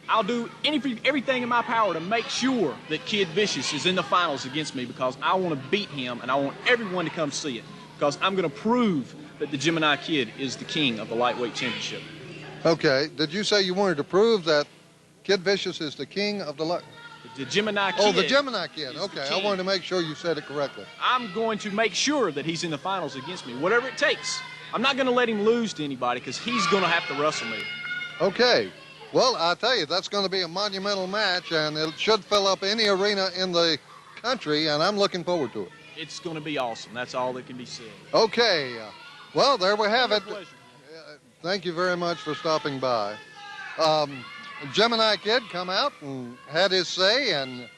I'll do everything in my power to make sure that Kid Vicious is in the finals against me, because I want to beat him and I want everyone to come see it, because I'm going to prove that the Gemini Kid is the king of the lightweight championship. Okay, did you say you wanted to prove that Kid Vicious is the king of the Gemini Kid. Oh, the Gemini Kid. Okay, I wanted to make sure you said it correctly. I'm going to make sure that he's in the finals against me, whatever it takes. I'm not going to let him lose to anybody, because he's going to have to wrestle me. Okay. Well, I tell you, that's going to be a monumental match, and it should fill up any arena in the country, and I'm looking forward to it. It's going to be awesome. That's all that can be said. Okay. Well, there we have it. Pleasure. Thank you very much for stopping by. Gemini Kid come out and had his say, and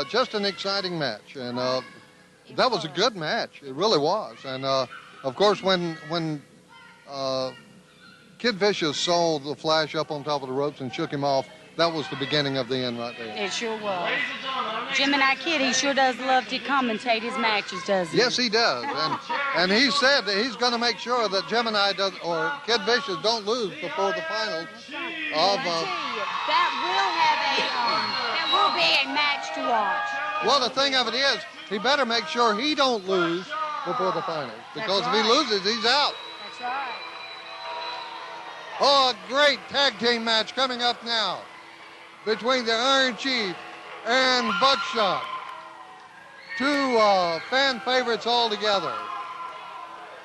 just an exciting match. And that was a good match. It really was. And, of course, when Kid Vicious saw the Flash up on top of the ropes and shook him off, that was the beginning of the end right there. It sure was. Gemini Kid, he sure does love to commentate his matches, doesn't he? Yes, he does. And he said that he's going to make sure that Gemini does, or Kid Vicious don't lose before the finals of... that will be a match to watch. Well, the thing of it is, he better make sure he don't lose before the finals, because if he loses, he's out. That's right. Oh, a great tag team match coming up now between the Iron Chief and Buckshot. Two fan favorites all together.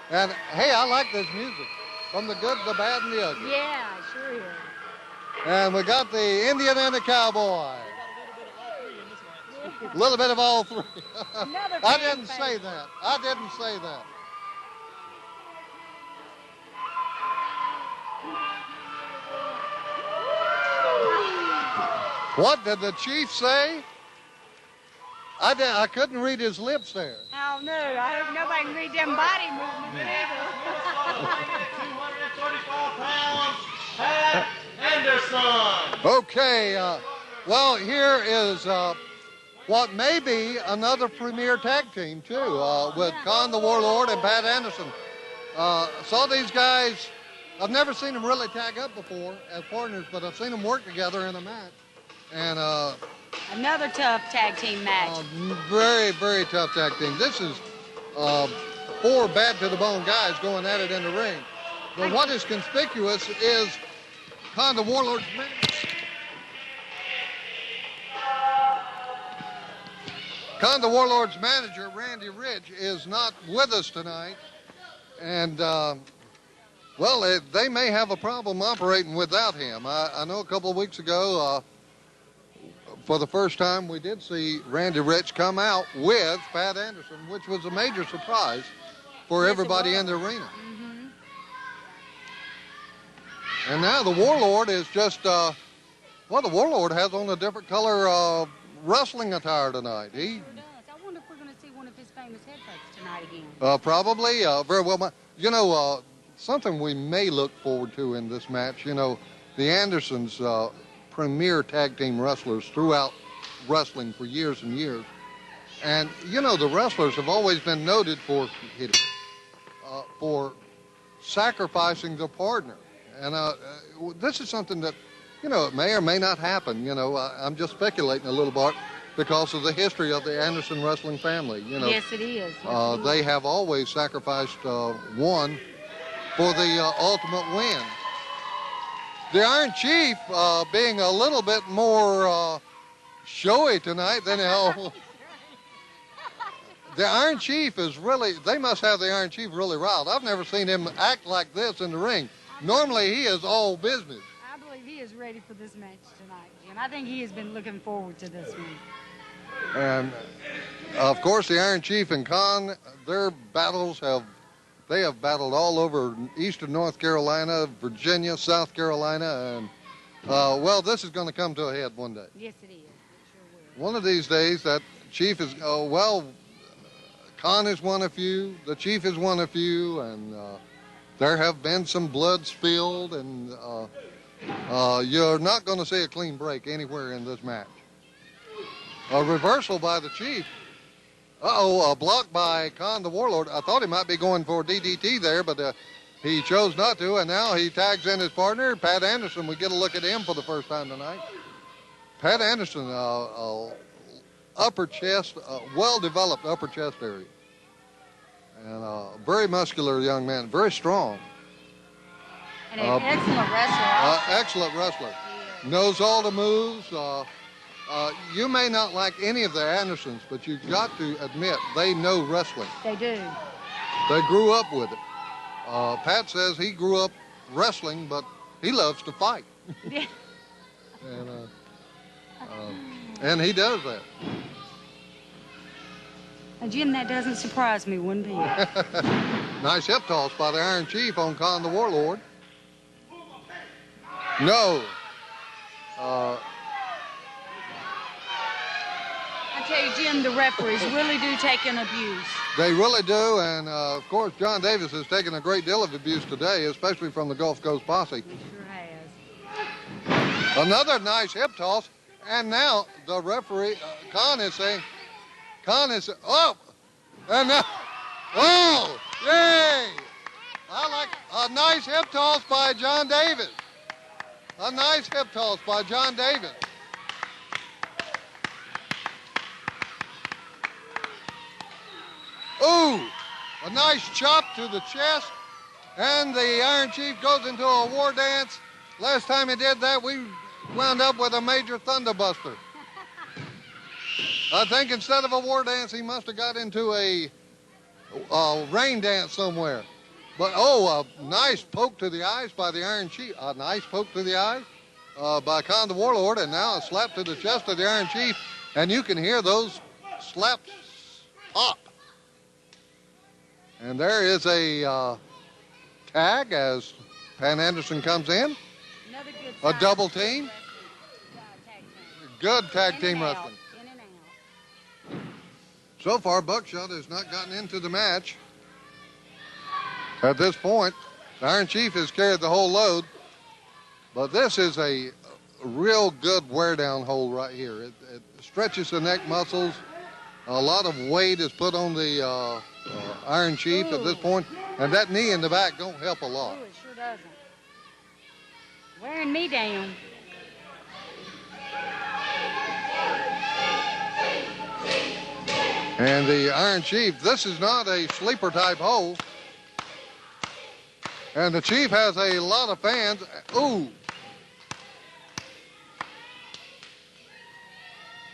And, hey, I like this music. From the good, the bad, and the ugly. Yeah, sure is. And we got the Indian and the Cowboy. A little bit of all three. I didn't say that. I didn't say that. What did the Chief say? I couldn't read his lips there. Oh, no. I hope nobody can read them body movements either. Anderson. Okay. Well, here is what may be another premier tag team, too, with Kahn the Warlord and Pat Anderson. Saw these guys. I've never seen them really tag up before as partners, but I've seen them work together in a match. And another tough tag team match. Very, very tough tag team. This is four bad-to-the-bone guys going at it in the ring. But what is conspicuous is Kahn the Warlord's manager. Kahn the Warlord's manager, Randy Rich, is not with us tonight. And, well, they may have a problem operating without him. I know a couple of weeks ago, for the first time, we did see Randy Rich come out with Pat Anderson, which was a major surprise for everybody in the arena. Mm-hmm. And now the Warlord is just Well, the Warlord has on a different color wrestling attire tonight. He Sure does. I wonder if we're going to see one of his famous head fakes tonight again. probably very well. You know, something we may look forward to in this match. You know, the Andersons, premier tag team wrestlers throughout wrestling for years and years, and you know the wrestlers have always been noted for sacrificing their partner, and this is something that, you know, it may or may not happen. You know, I'm just speculating a little bit because of the history of the Anderson wrestling family. You know, Yes, it is. Yes, it they is. have always sacrificed one for the ultimate win. The Iron Chief being a little bit more showy tonight than the Iron Chief is really, they must have the Iron Chief really riled. I've never seen him act like this in the ring. Normally he is all business. I believe he is ready for this match tonight, Jim. I think he has been looking forward to this one. And of course the Iron Chief and Kahn, their battles have battled all over eastern North Carolina, Virginia, South Carolina, and well, this is going to come to a head one day. Yes, it is. It sure will. One of these days that Chief is, well, Kahn is one of few, the Chief is one of few, and there have been some blood spilled, and you're not going to see a clean break anywhere in this match. A reversal by the Chief. A block by Kahn the Warlord. I thought he might be going for DDT there, but he chose not to, and now he tags in his partner, Pat Anderson. We get a look at him for the first time tonight. Pat Anderson, upper chest, well-developed upper chest area. And very muscular young man, very strong. And an excellent wrestler. Excellent wrestler. Knows all the moves. You may not like any of the Andersons, but you've got to admit they know wrestling. They do. They grew up with it. Pat says he grew up wrestling, but he loves to fight. Yeah. And he does that. Now, Jim, that doesn't surprise me one bit. Nice hip toss by the Iron Chief on Kahn the Warlord. No. I tell you, Jim, the referees really do take an abuse. They really do, and of course, John Davis has taken a great deal of abuse today, especially from the Gulf Coast posse. He sure has. Another nice hip toss, and now the referee, Kahn is saying, oh, and now, oh, yay! I like a nice hip toss by John Davis. A nice hip toss by John Davis. Ooh, a nice chop to the chest, and the Iron Chief goes into a war dance. Last time he did that, we wound up with a major thunderbuster. I think instead of a war dance, he must have got into a rain dance somewhere. But, oh, a nice poke to the eyes by the Iron Chief. A nice poke to the eyes by Kahn the Warlord, and now a slap to the chest of the Iron Chief. And you can hear those slaps pop. And there is a tag as Pat Anderson comes in. Another good A side double team. tag team. Good tag In team and out, wrestling. in and out. So far, Buckshot has not gotten into the match. At this point, the Iron Chief has carried the whole load. But this is a real good wear-down hold right here. It stretches the neck muscles. A lot of weight is put on the Iron Chief at this point, and that knee in the back don't help a lot. Ooh, it sure doesn't. Wearing me down. And the Iron Chief, this is not a sleeper type hold. And the Chief has a lot of fans. Ooh.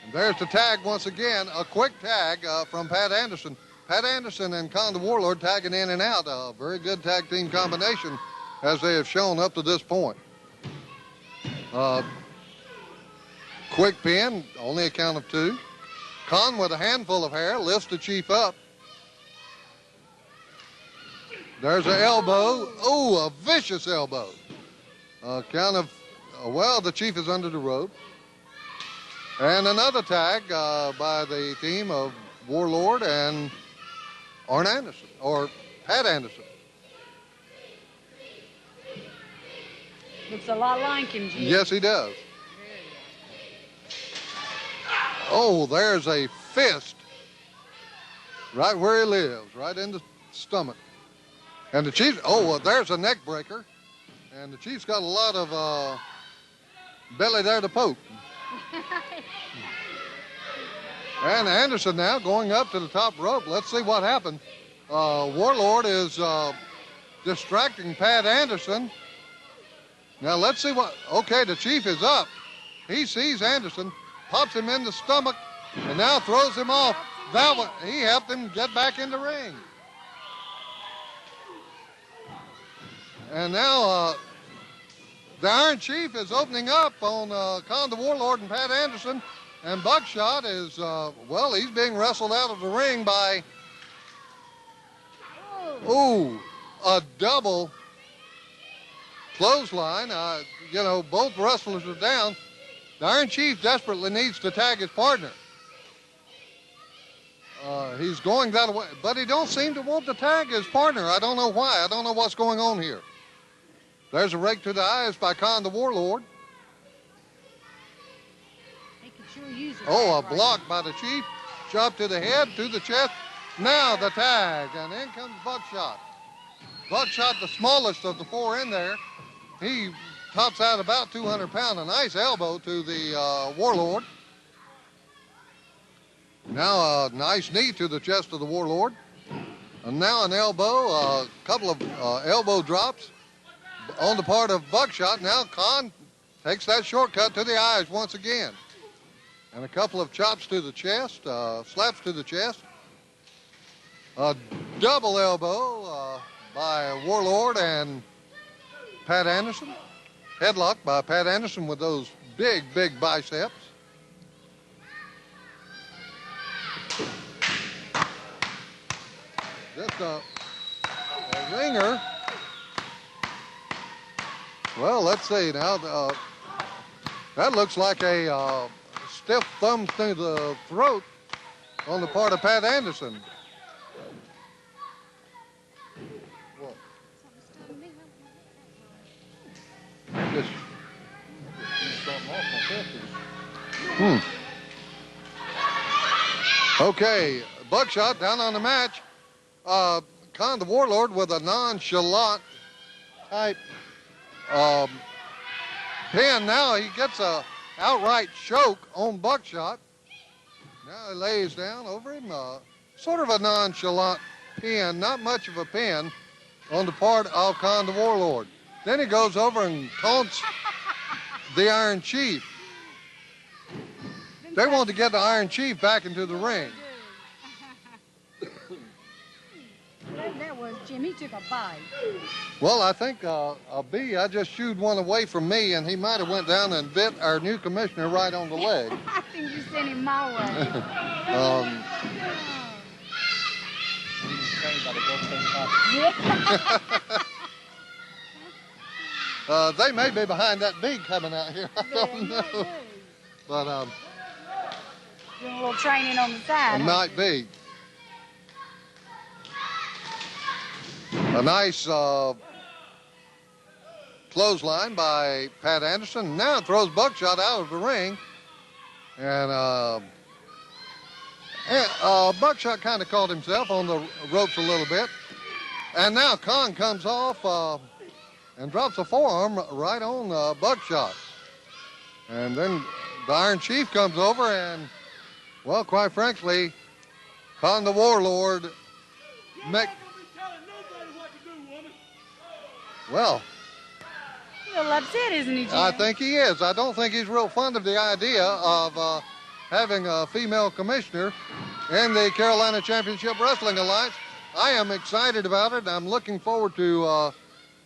And there's the tag once again, a quick tag from Pat Anderson. Pat Anderson and Kahn the Warlord tagging in and out. A very good tag team combination as they have shown up to this point. Quick pin, only a count of 2. Kahn with a handful of hair lifts the Chief up. There's an elbow. Oh, a vicious elbow. Count of well, the chief is under the rope. And another tag by the team of Warlord and Arn Anderson, or Pat Anderson. Looks a lot like him, Jim. Yes, he does. Oh, there's a fist right where he lives, right in the stomach. And the chief, oh, well, there's a neck breaker. And the chief's got a lot of belly there to poke. And Anderson now going up to the top rope. Let's see what happens. Warlord is distracting Pat Anderson. Now let's see what, okay, the chief is up. He sees Anderson, pops him in the stomach, and now throws him off. That one, he helped him get back in the ring. And now the Iron Chief is opening up on Kahn the Warlord and Pat Anderson. And Buckshot is, well, he's being wrestled out of the ring by, ooh, a double clothesline. You know, both wrestlers are down. The Iron Chief desperately needs to tag his partner. He's going that way, but he don't seem to want to tag his partner. I don't know why. I don't know what's going on here. There's a rake to the eyes by Kahn the Warlord. Oh, a block by the chief. Chop to the head, to the chest. Now the tag, and in comes Buckshot. Buckshot, the smallest of the four in there. He tops out about 200 pounds. A nice elbow to the Warlord. Now a nice knee to the chest of the Warlord. And now an elbow, a couple of elbow drops on the part of Buckshot. Now Kahn takes that shortcut to the eyes once again. And a couple of chops to the chest, slaps to the chest. A double elbow by Warlord and Pat Anderson. Headlock by Pat Anderson with those big, big biceps. Just a ringer. Well, let's see now. That looks like a stiff thumb to the throat on the part of Pat Anderson. What? Just Okay, Buckshot down on the match. Kahn the Warlord with a nonchalant type pin. Now he gets a outright choke on Buckshot. Now he lays down over him. Sort of a nonchalant pin, not much of a pin on the part of Kahn the Warlord. Then he goes over and taunts the Iron Chief. They want to get the Iron Chief back into the ring. That was Jim. He took a bite. Well, I think a bee, I just shooed one away from me, and he might have went down and bit our new commissioner right on the leg. I think you sent him my way. They may be behind that bee coming out here. I don't know. But doing a little training on the side. It might be. A nice clothesline by Pat Anderson. Now throws Buckshot out of the ring. And Buckshot kind of caught himself on the ropes a little bit. And now Kahn comes off and drops a forearm right on Buckshot. And then the Iron Chief comes over and, well, quite frankly, Kahn the Warlord well, a little upset, isn't he, Jim? I think he is. I don't think he's real fond of the idea of having a female commissioner in the Carolina Championship Wrestling Alliance. I am excited about it. I'm looking forward to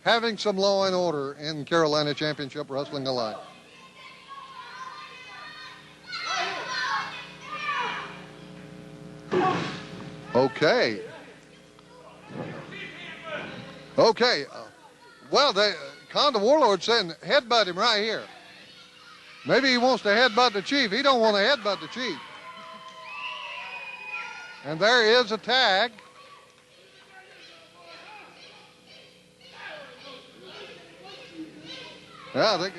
having some law and order in Carolina Championship Wrestling Alliance. Okay. Okay. Well, Kahn the Warlord said headbutt him right here. Maybe he wants to headbutt the chief. He don't want to headbutt the chief. And there is a tag. Yeah, they go.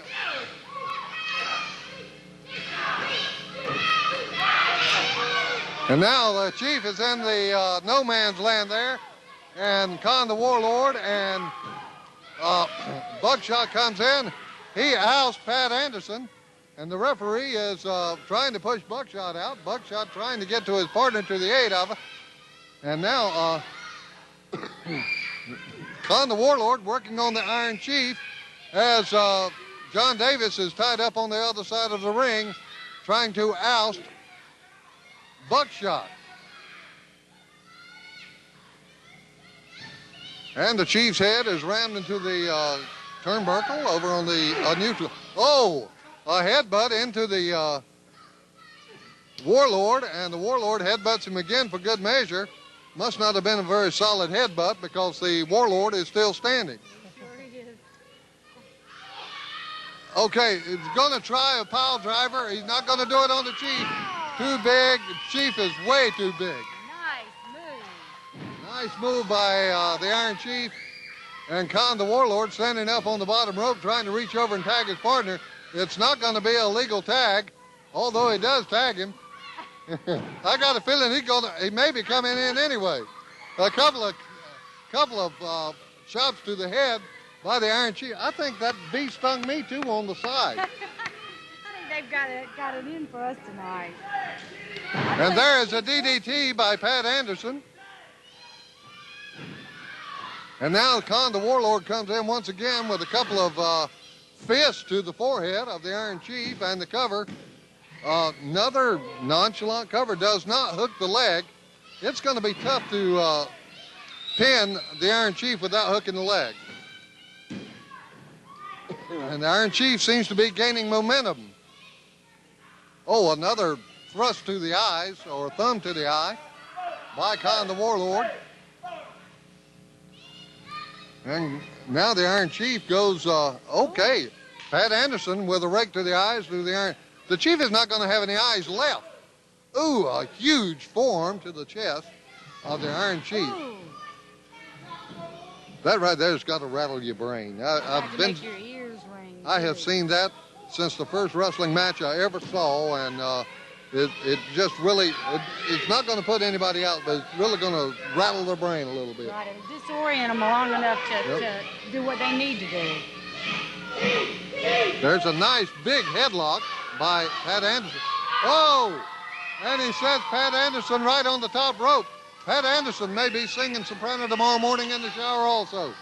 And now the chief is in the no man's land there, and Kahn the Warlord and Buckshot comes in. He ousts Pat Anderson, and the referee is trying to push Buckshot out. Buckshot trying to get to his partner to the aid of it. And now Kahn the Warlord working on the Iron Chief as John Davis is tied up on the other side of the ring trying to oust Buckshot. And the Chief's head is rammed into the turnbuckle over on the neutral. Oh, a headbutt into the Warlord, and the Warlord headbutts him again for good measure. Must not have been a very solid headbutt because the Warlord is still standing. Sure he is. Okay, he's going to try a pile driver. He's not going to do it on the Chief. Too big. The Chief is way too big. Nice move. Nice move by the Iron Chief. And Kahn the Warlord standing up on the bottom rope trying to reach over and tag his partner. It's not going to be a legal tag, although he does tag him. I got a feeling he may be coming in anyway. A couple of shots to the head by the Iron Chief. I think that bee stung me too on the side. I think they've got it in for us tonight. And there is a DDT by Pat Anderson. And now Kahn the Warlord comes in once again with a couple of fists to the forehead of the Iron Chief and the cover. Another nonchalant cover, does not hook the leg. It's going to be tough to pin the Iron Chief without hooking the leg. And the Iron Chief seems to be gaining momentum. Oh, another thrust to the eyes, or thumb to the eye, by Kahn the Warlord. And now the Iron Chief goes, okay. Pat Anderson with a rake to the eyes to the Iron. The Chief is not going to have any eyes left. Ooh, a huge forearm to the chest of the Iron Chief. Ooh. That right there's got to rattle your brain. I've been. Make your ears ring. I have seen that since the first wrestling match I ever saw, and it just really, it's not going to put anybody out, but it's really going to rattle their brain a little bit. Right, it'll disorient them long enough to do what they need to do. There's a nice big headlock by Pat Anderson. Oh, and he sets Pat Anderson right on the top rope. Pat Anderson may be singing soprano tomorrow morning in the shower also.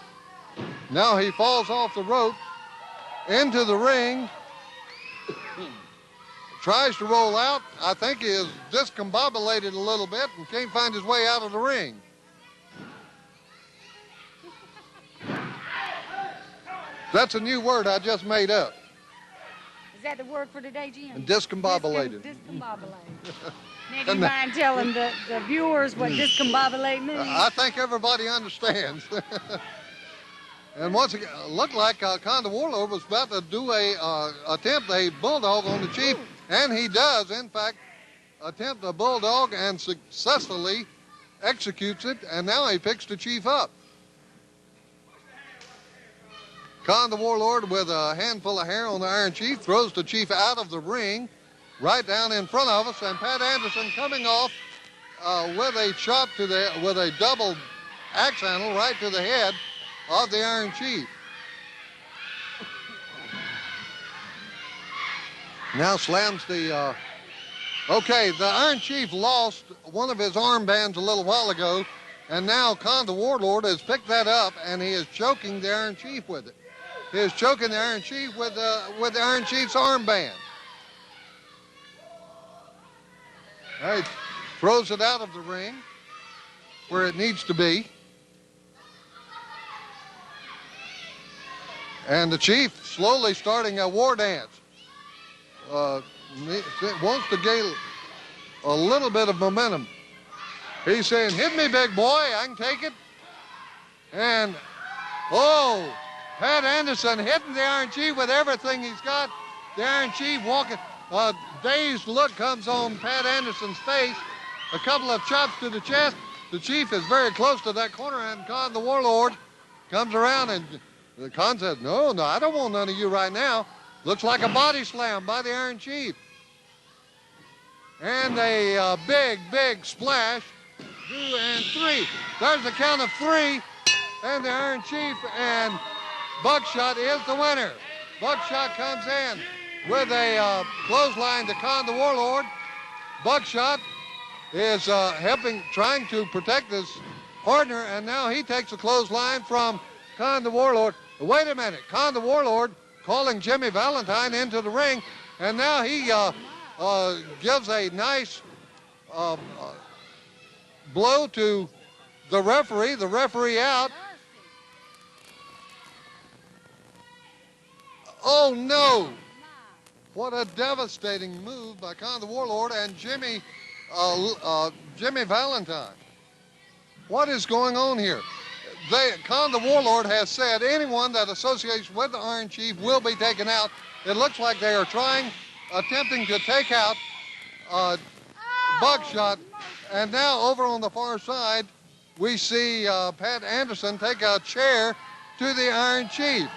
Now he falls off the rope into the ring. Tries to roll out. I think he is discombobulated a little bit and can't find his way out of the ring. That's a new word I just made up. Is that the word for today, Jim? Discombobulated. Discombobulated. Now, do you mind telling the viewers what discombobulate means? I think everybody understands. And once again, it looked like Kahn the Warlord was about to do attempt a bulldog on the Chief, and he does, in fact, attempt a bulldog and successfully executes it, and now he picks the Chief up. Kahn the Warlord, with a handful of hair on the Iron Chief, throws the Chief out of the ring, right down in front of us, and Pat Anderson coming off with a shot with a double axe handle right to the head of the Iron Chief. Now slams the, okay, the Iron Chief lost one of his armbands a little while ago, and now Kahn the Warlord has picked that up, and he is choking the Iron Chief with it. He is choking the Iron Chief with the Iron Chief's armband. He throws it out of the ring where it needs to be. And the Chief slowly starting a war dance. Wants to gain a little bit of momentum. He's saying, hit me, big boy, I can take it. And, oh, Pat Anderson hitting the Iron Chief with everything he's got. the Iron Chief walking. Dazed look comes on Pat Anderson's face. A couple of chops to the chest. The Chief is very close to that corner, and Kahn, the Warlord, comes around, and Kahn says, no, I don't want none of you right now. Looks like a body slam by the Iron Chief. And a big splash. 2 and 3. There's the count of 3. And the Iron Chief and Buckshot is the winner. Buckshot comes in with a clothesline to Kahn, the Warlord. Buckshot is trying to protect his partner, and now he takes a clothesline from Kahn, the Warlord. Wait a minute. Kahn, the Warlord, calling Jimmy Valentine into the ring, and now he gives a nice blow to the referee out. Oh no! What a devastating move by Kahn, the Warlord, and Jimmy Valentine. What is going on here? Kahn, the Warlord, has said anyone that associates with the Iron Chief will be taken out. It looks like they are attempting to take out Buckshot. And now over on the far side, we see Pat Anderson take a chair to the Iron Chief.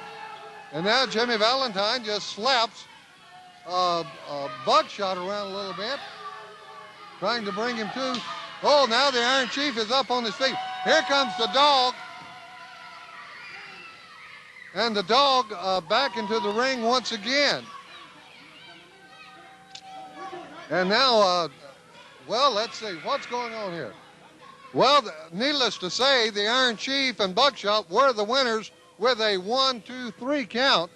And now Jimmy Valentine just slaps Buckshot around a little bit, trying to bring him to. Oh, now the Iron Chief is up on his feet. Here comes the dog. And the dog back into the ring once again. And now, well, let's see. What's going on here? Well, needless to say, the Iron Chief and Buckshot were the winners with a 1, 2, 3 count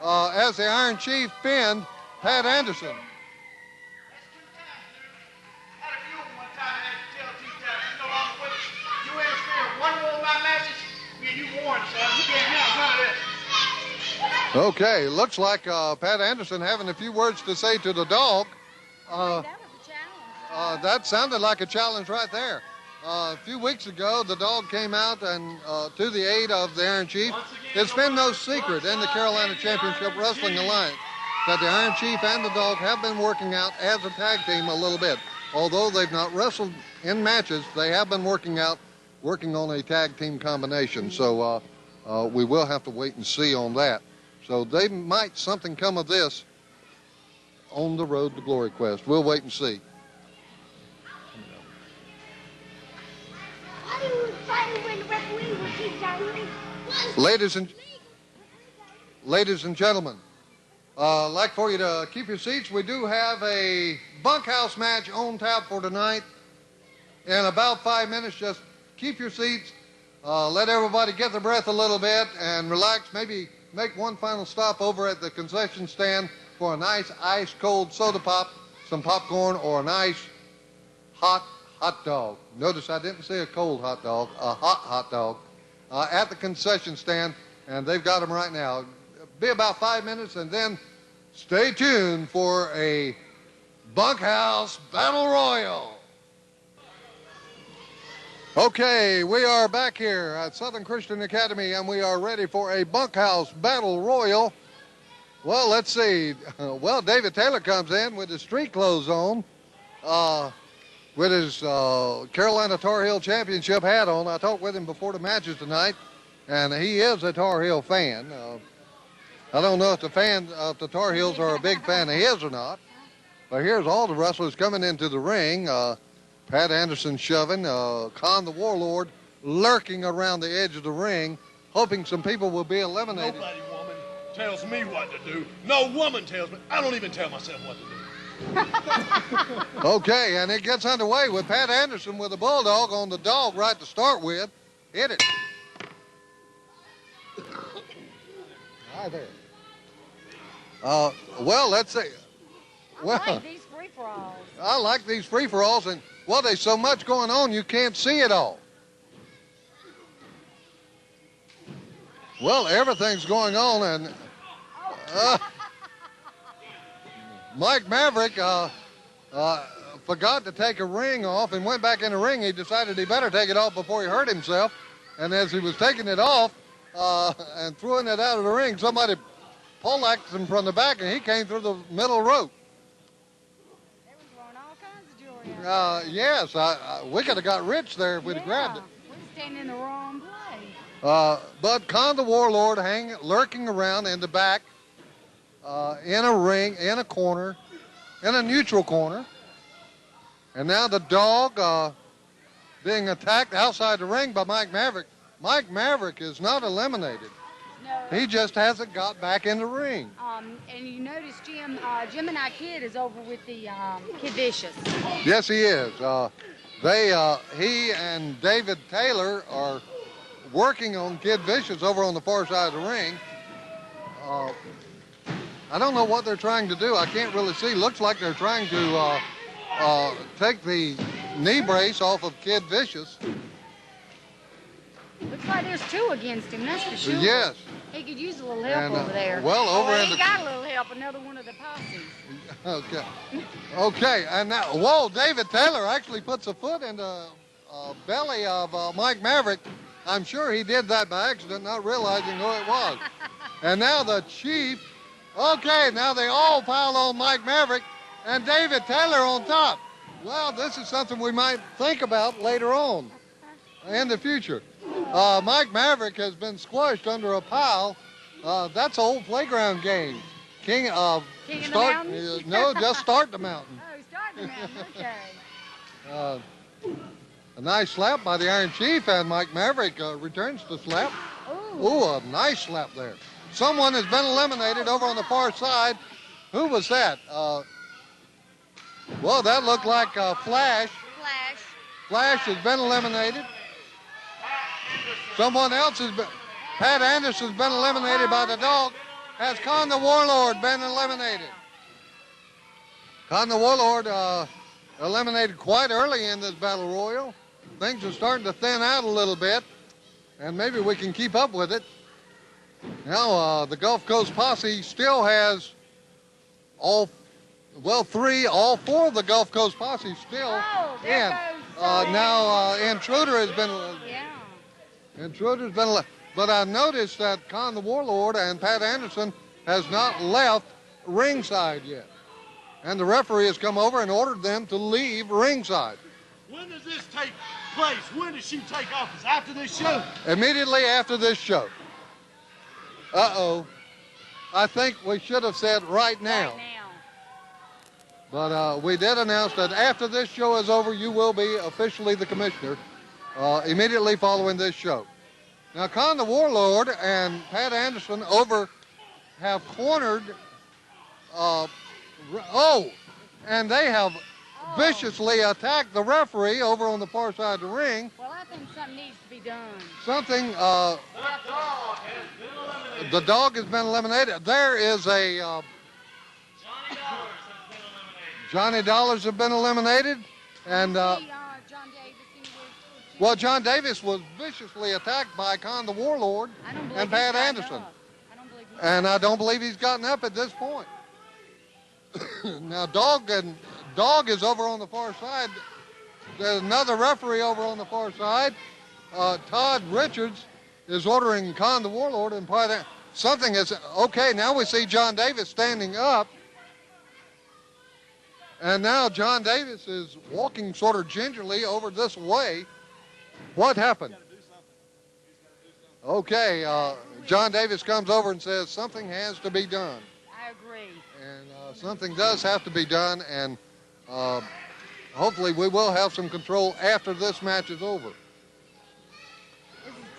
as the Iron Chief pinned Pat Anderson. Okay, looks like Pat Anderson having a few words to say to the dog. That sounded like a challenge right there. A few weeks ago, the dog came out and to the aid of the Iron Chief. It's been no secret in the Carolina Championship Wrestling Alliance that the Iron Chief and the dog have been working out as a tag team a little bit. Although they've not wrestled in matches, they have been working on a tag team combination. So we will have to wait and see on that. So they might something come of this on the road to Glory Quest. We'll wait and see. Ladies and gentlemen, I'd like for you to keep your seats. We do have a bunkhouse match on tap for tonight. In about 5 minutes, just keep your seats. Let everybody get their breath a little bit and relax. Maybe make one final stop over at the concession stand for a nice ice-cold soda pop, some popcorn, or a nice hot dog. Notice I didn't say a cold hot dog, a hot dog, at the concession stand, and they've got them right now. Be about 5 minutes, and then stay tuned for a Bunkhouse Battle Royal. Okay, we are back here at Southern Christian Academy, and we are ready for a Bunkhouse Battle Royal. Well, let's see. Well, David Taylor comes in with his street clothes on, with his Carolina Tar Heel Championship hat on. I talked with him before the matches tonight, and he is a Tar Heel fan. I don't know if the fans of the Tar Heels are a big fan of his or not, but here's all the wrestlers coming into the ring. Pat Anderson shoving, Kahn the Warlord lurking around the edge of the ring, hoping some people will be eliminated. Nobody woman tells me what to do. No woman tells me. I don't even tell myself what to do. Okay, and it gets underway with Pat Anderson with a bulldog on the dog right to start with. Hit it. Hi there. Well, let's see. Well, I like these free-for-alls. I like these free-for-alls, and well, there's so much going on you can't see it all. Well, everything's going on, and Mike Maverick forgot to take a ring off and went back in the ring. He decided he better take it off before he hurt himself, and as he was taking it off and throwing it out of the ring, somebody poleaxed him from the back, and he came through the middle rope. They were throwing all kinds of jewelry out there. Yes, we could have got rich there if we'd have grabbed it. We're standing in the wrong place. But Kahn the Warlord lurking around in the back, in a ring, in a corner, in a neutral corner. And now the dog being attacked outside the ring by Mike Maverick. Mike Maverick is not eliminated. No. He just hasn't got back in the ring. And you notice Gemini Kid is over with the Kid Vicious. Yes, he is. He and David Taylor are working on Kid Vicious over on the far side of the ring. I don't know what they're trying to do. I can't really see. Looks like they're trying to take the knee brace off of Kid Vicious. Looks like there's two against him, that's for sure. Yes. He could use a little help over there. Well, over in he got a little help, another one of the posses. Okay. Okay, and now, whoa, David Taylor actually puts a foot in the belly of Mike Maverick. I'm sure he did that by accident, not realizing who it was. And now the Chief, okay, now they all pile on Mike Maverick and David Taylor on top. Well, this is something we might think about later on in the future. Mike Maverick has been squashed under a pile. That's an old playground game. King of the Start. Mountain? No, just Start the Mountain. Oh, Start the Mountain, okay. A nice slap by the Iron Chief, and Mike Maverick returns the slap. Ooh, a nice slap there. Someone has been eliminated over on the far side. Who was that? Well, that looked like Flash. Flash has been eliminated. Someone else has been. Pat Anderson's been eliminated by the dog. Has Kahn the Warlord been eliminated? Kahn the Warlord eliminated quite early in this battle royal. Things are starting to thin out a little bit, and maybe we can keep up with it. Now the Gulf Coast Posse still has all four of the Gulf Coast Posse still in. Now Intruder has been. Intruder's been. But I noticed that Kahn the Warlord and Pat Anderson has not left ringside yet. And the referee has come over and ordered them to leave ringside. When does this take place? When does she take office? After this show? Immediately after this show. Uh-oh. I think we should have said right now. But we did announce that after this show is over, you will be officially the commissioner immediately following this show. Now, Kahn the Warlord and Pat Anderson have cornered, and they have viciously attacked the referee over on the far side of the ring. Well, I think something needs to be done. The dog has been eliminated. There is a, Johnny Dollars has been eliminated, and well, John Davis was viciously attacked by Kahn the Warlord and Pat Anderson. And I don't believe he's gotten up at this point. Now, Dog is over on the far side. There's another referee over on the far side. Todd Richards is ordering Kahn the Warlord and Pat something is, okay, now we see John Davis standing up. And now John Davis is walking sort of gingerly over this way. What happened? Okay, John Davis comes over and says something has to be done. I agree. And something does have to be done, and hopefully we will have some control after this match is over.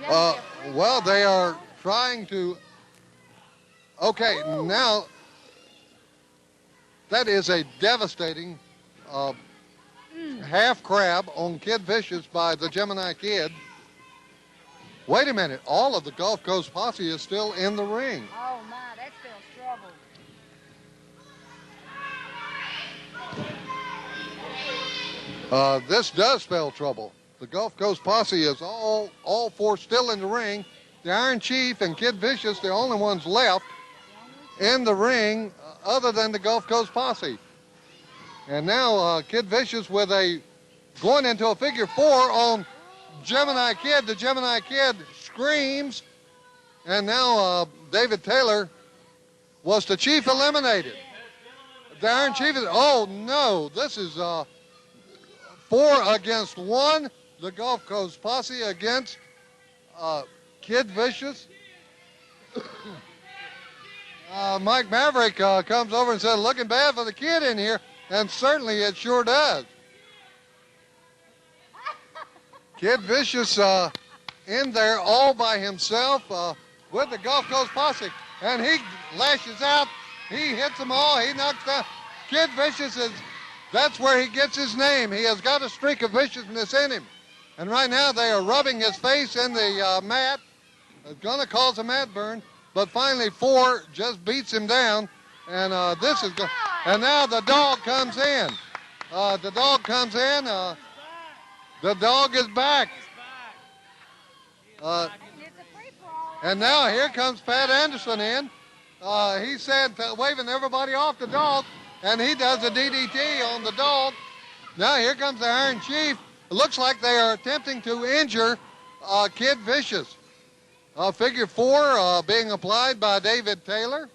Well, they are trying to... Okay, now that is a devastating half crab on Kid Vicious by the Gemini Kid. Wait a minute, all of the Gulf Coast Posse is still in the ring. Oh my, that spells trouble. This does spell trouble. The Gulf Coast Posse is all four still in the ring. The Iron Chief and Kid Vicious, the only ones left in the ring other than the Gulf Coast Posse. And now Kid Vicious going into a figure four on Gemini Kid. The Gemini Kid screams. And now David Taylor Was the Chief eliminated? The Iron Chief is, oh no, this is 4 against 1. The Gulf Coast Posse against Kid Vicious. Mike Maverick comes over and says, looking bad for the kid in here, and certainly it sure does. Kid Vicious in there all by himself with the Gulf Coast Posse, and he lashes out. He hits them all. He knocks down. Kid Vicious that's where he gets his name. He has got a streak of viciousness in him. And right now they are rubbing his face in the mat. It's going to cause a mat burn. But finally 4 just beats him down. And and now the dog comes in. The dog comes in. The dog is back. And now here comes Pat Anderson in. He said, waving everybody off the dog, and he does a DDT on the dog. Now here comes the Iron Chief. It looks like they are attempting to injure Kid Vicious. Figure 4 being applied by David Taylor.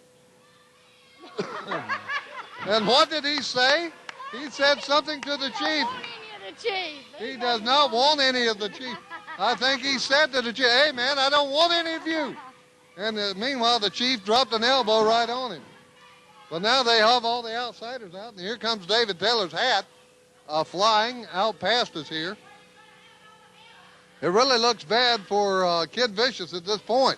And what did he say? He said something to the Chief. He does not want any of the Chief. I think he said to the Chief, hey man, I don't want any of you. And meanwhile, the Chief dropped an elbow right on him. But now they have all the outsiders out, and here comes David Taylor's hat flying out past us here. It really looks bad for Kid Vicious at this point.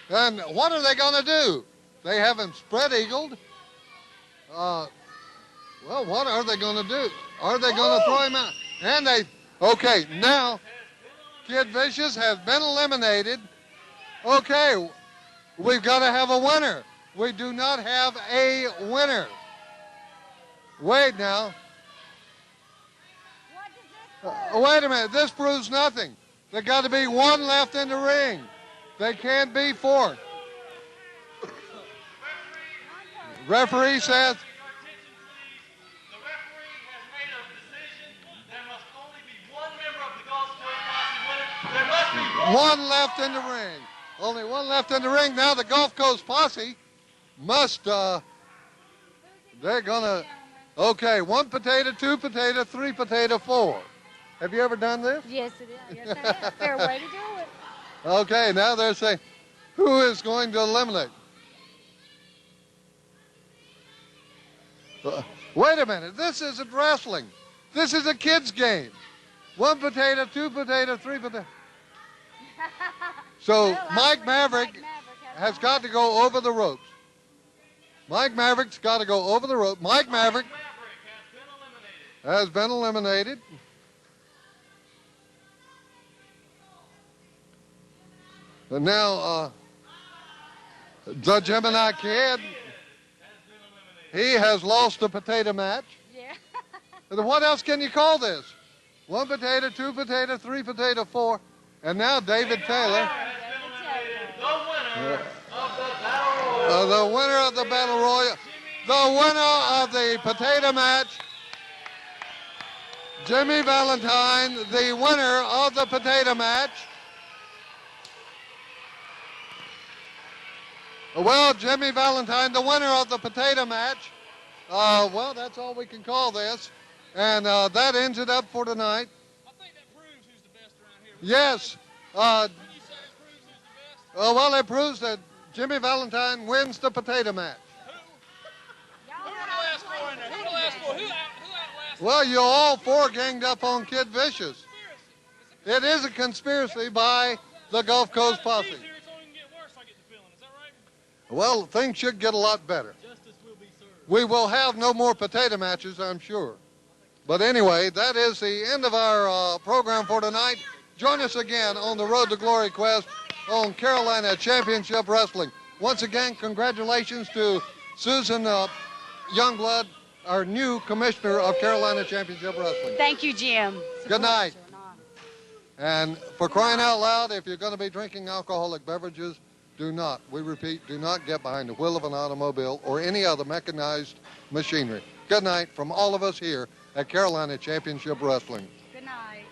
And what are they going to do? They have him spread-eagled. Well, what are they going to do? Are they going to throw him out? And okay, now Kid Vicious has been eliminated. Okay, we've got to have a winner. We do not have a winner. Wait now. Wait a minute, this proves nothing. There's got to be 1 left in the ring. They can't be 4. Referee says, one left in the ring. Only 1 left in the ring. Now the Gulf Coast Posse must, they're going to, okay, 1 potato, 2 potato, 3 potato, 4. Have you ever done this? Yes, it is. Yes, I have. Fair way to do it. Okay, now they're saying, who is going to eliminate? Wait a minute, this isn't wrestling. This is a kid's game. 1 potato, 2 potato, 3 potato. So well, Mike Maverick has got to go over the ropes. Mike Maverick's got to go over the rope. Mike Maverick has been eliminated. And now the Gemini Kid, he has lost the potato match. Yeah. What else can you call this? 1 potato, 2 potato, 3 potato, 4. And now David Taylor. The winner of the Battle Royal. The winner of the potato match. Jimmy Valentine, the winner of the potato match. Well, Jimmy Valentine, the winner of the potato match. Well, that's all we can call this. And that ends it up for tonight. I think that proves who's the best around here. Yes. When you say it proves who's the best? Well, it proves that Jimmy Valentine wins the potato match. Who were the last 4 in there? Who were the last 4? Who outlasted? Well, you all 4 ganged up on Kid Vicious. It is a conspiracy by the Gulf Coast Posse. It's only going to get worse, I get the feeling. Is that right? Well, things should get a lot better. Justice will be served. We will have no more potato matches, I'm sure. But anyway, that is the end of our program for tonight. Join us again on the Road to Glory Quest on Carolina Championship Wrestling. Once again, congratulations to Susan Youngblood, our new commissioner of Carolina Championship Wrestling. Thank you, Jim. Good night. And for crying out loud, if you're going to be drinking alcoholic beverages, do not, we repeat, do not get behind the wheel of an automobile or any other mechanized machinery. Good night from all of us here at Carolina Championship Wrestling. Good night.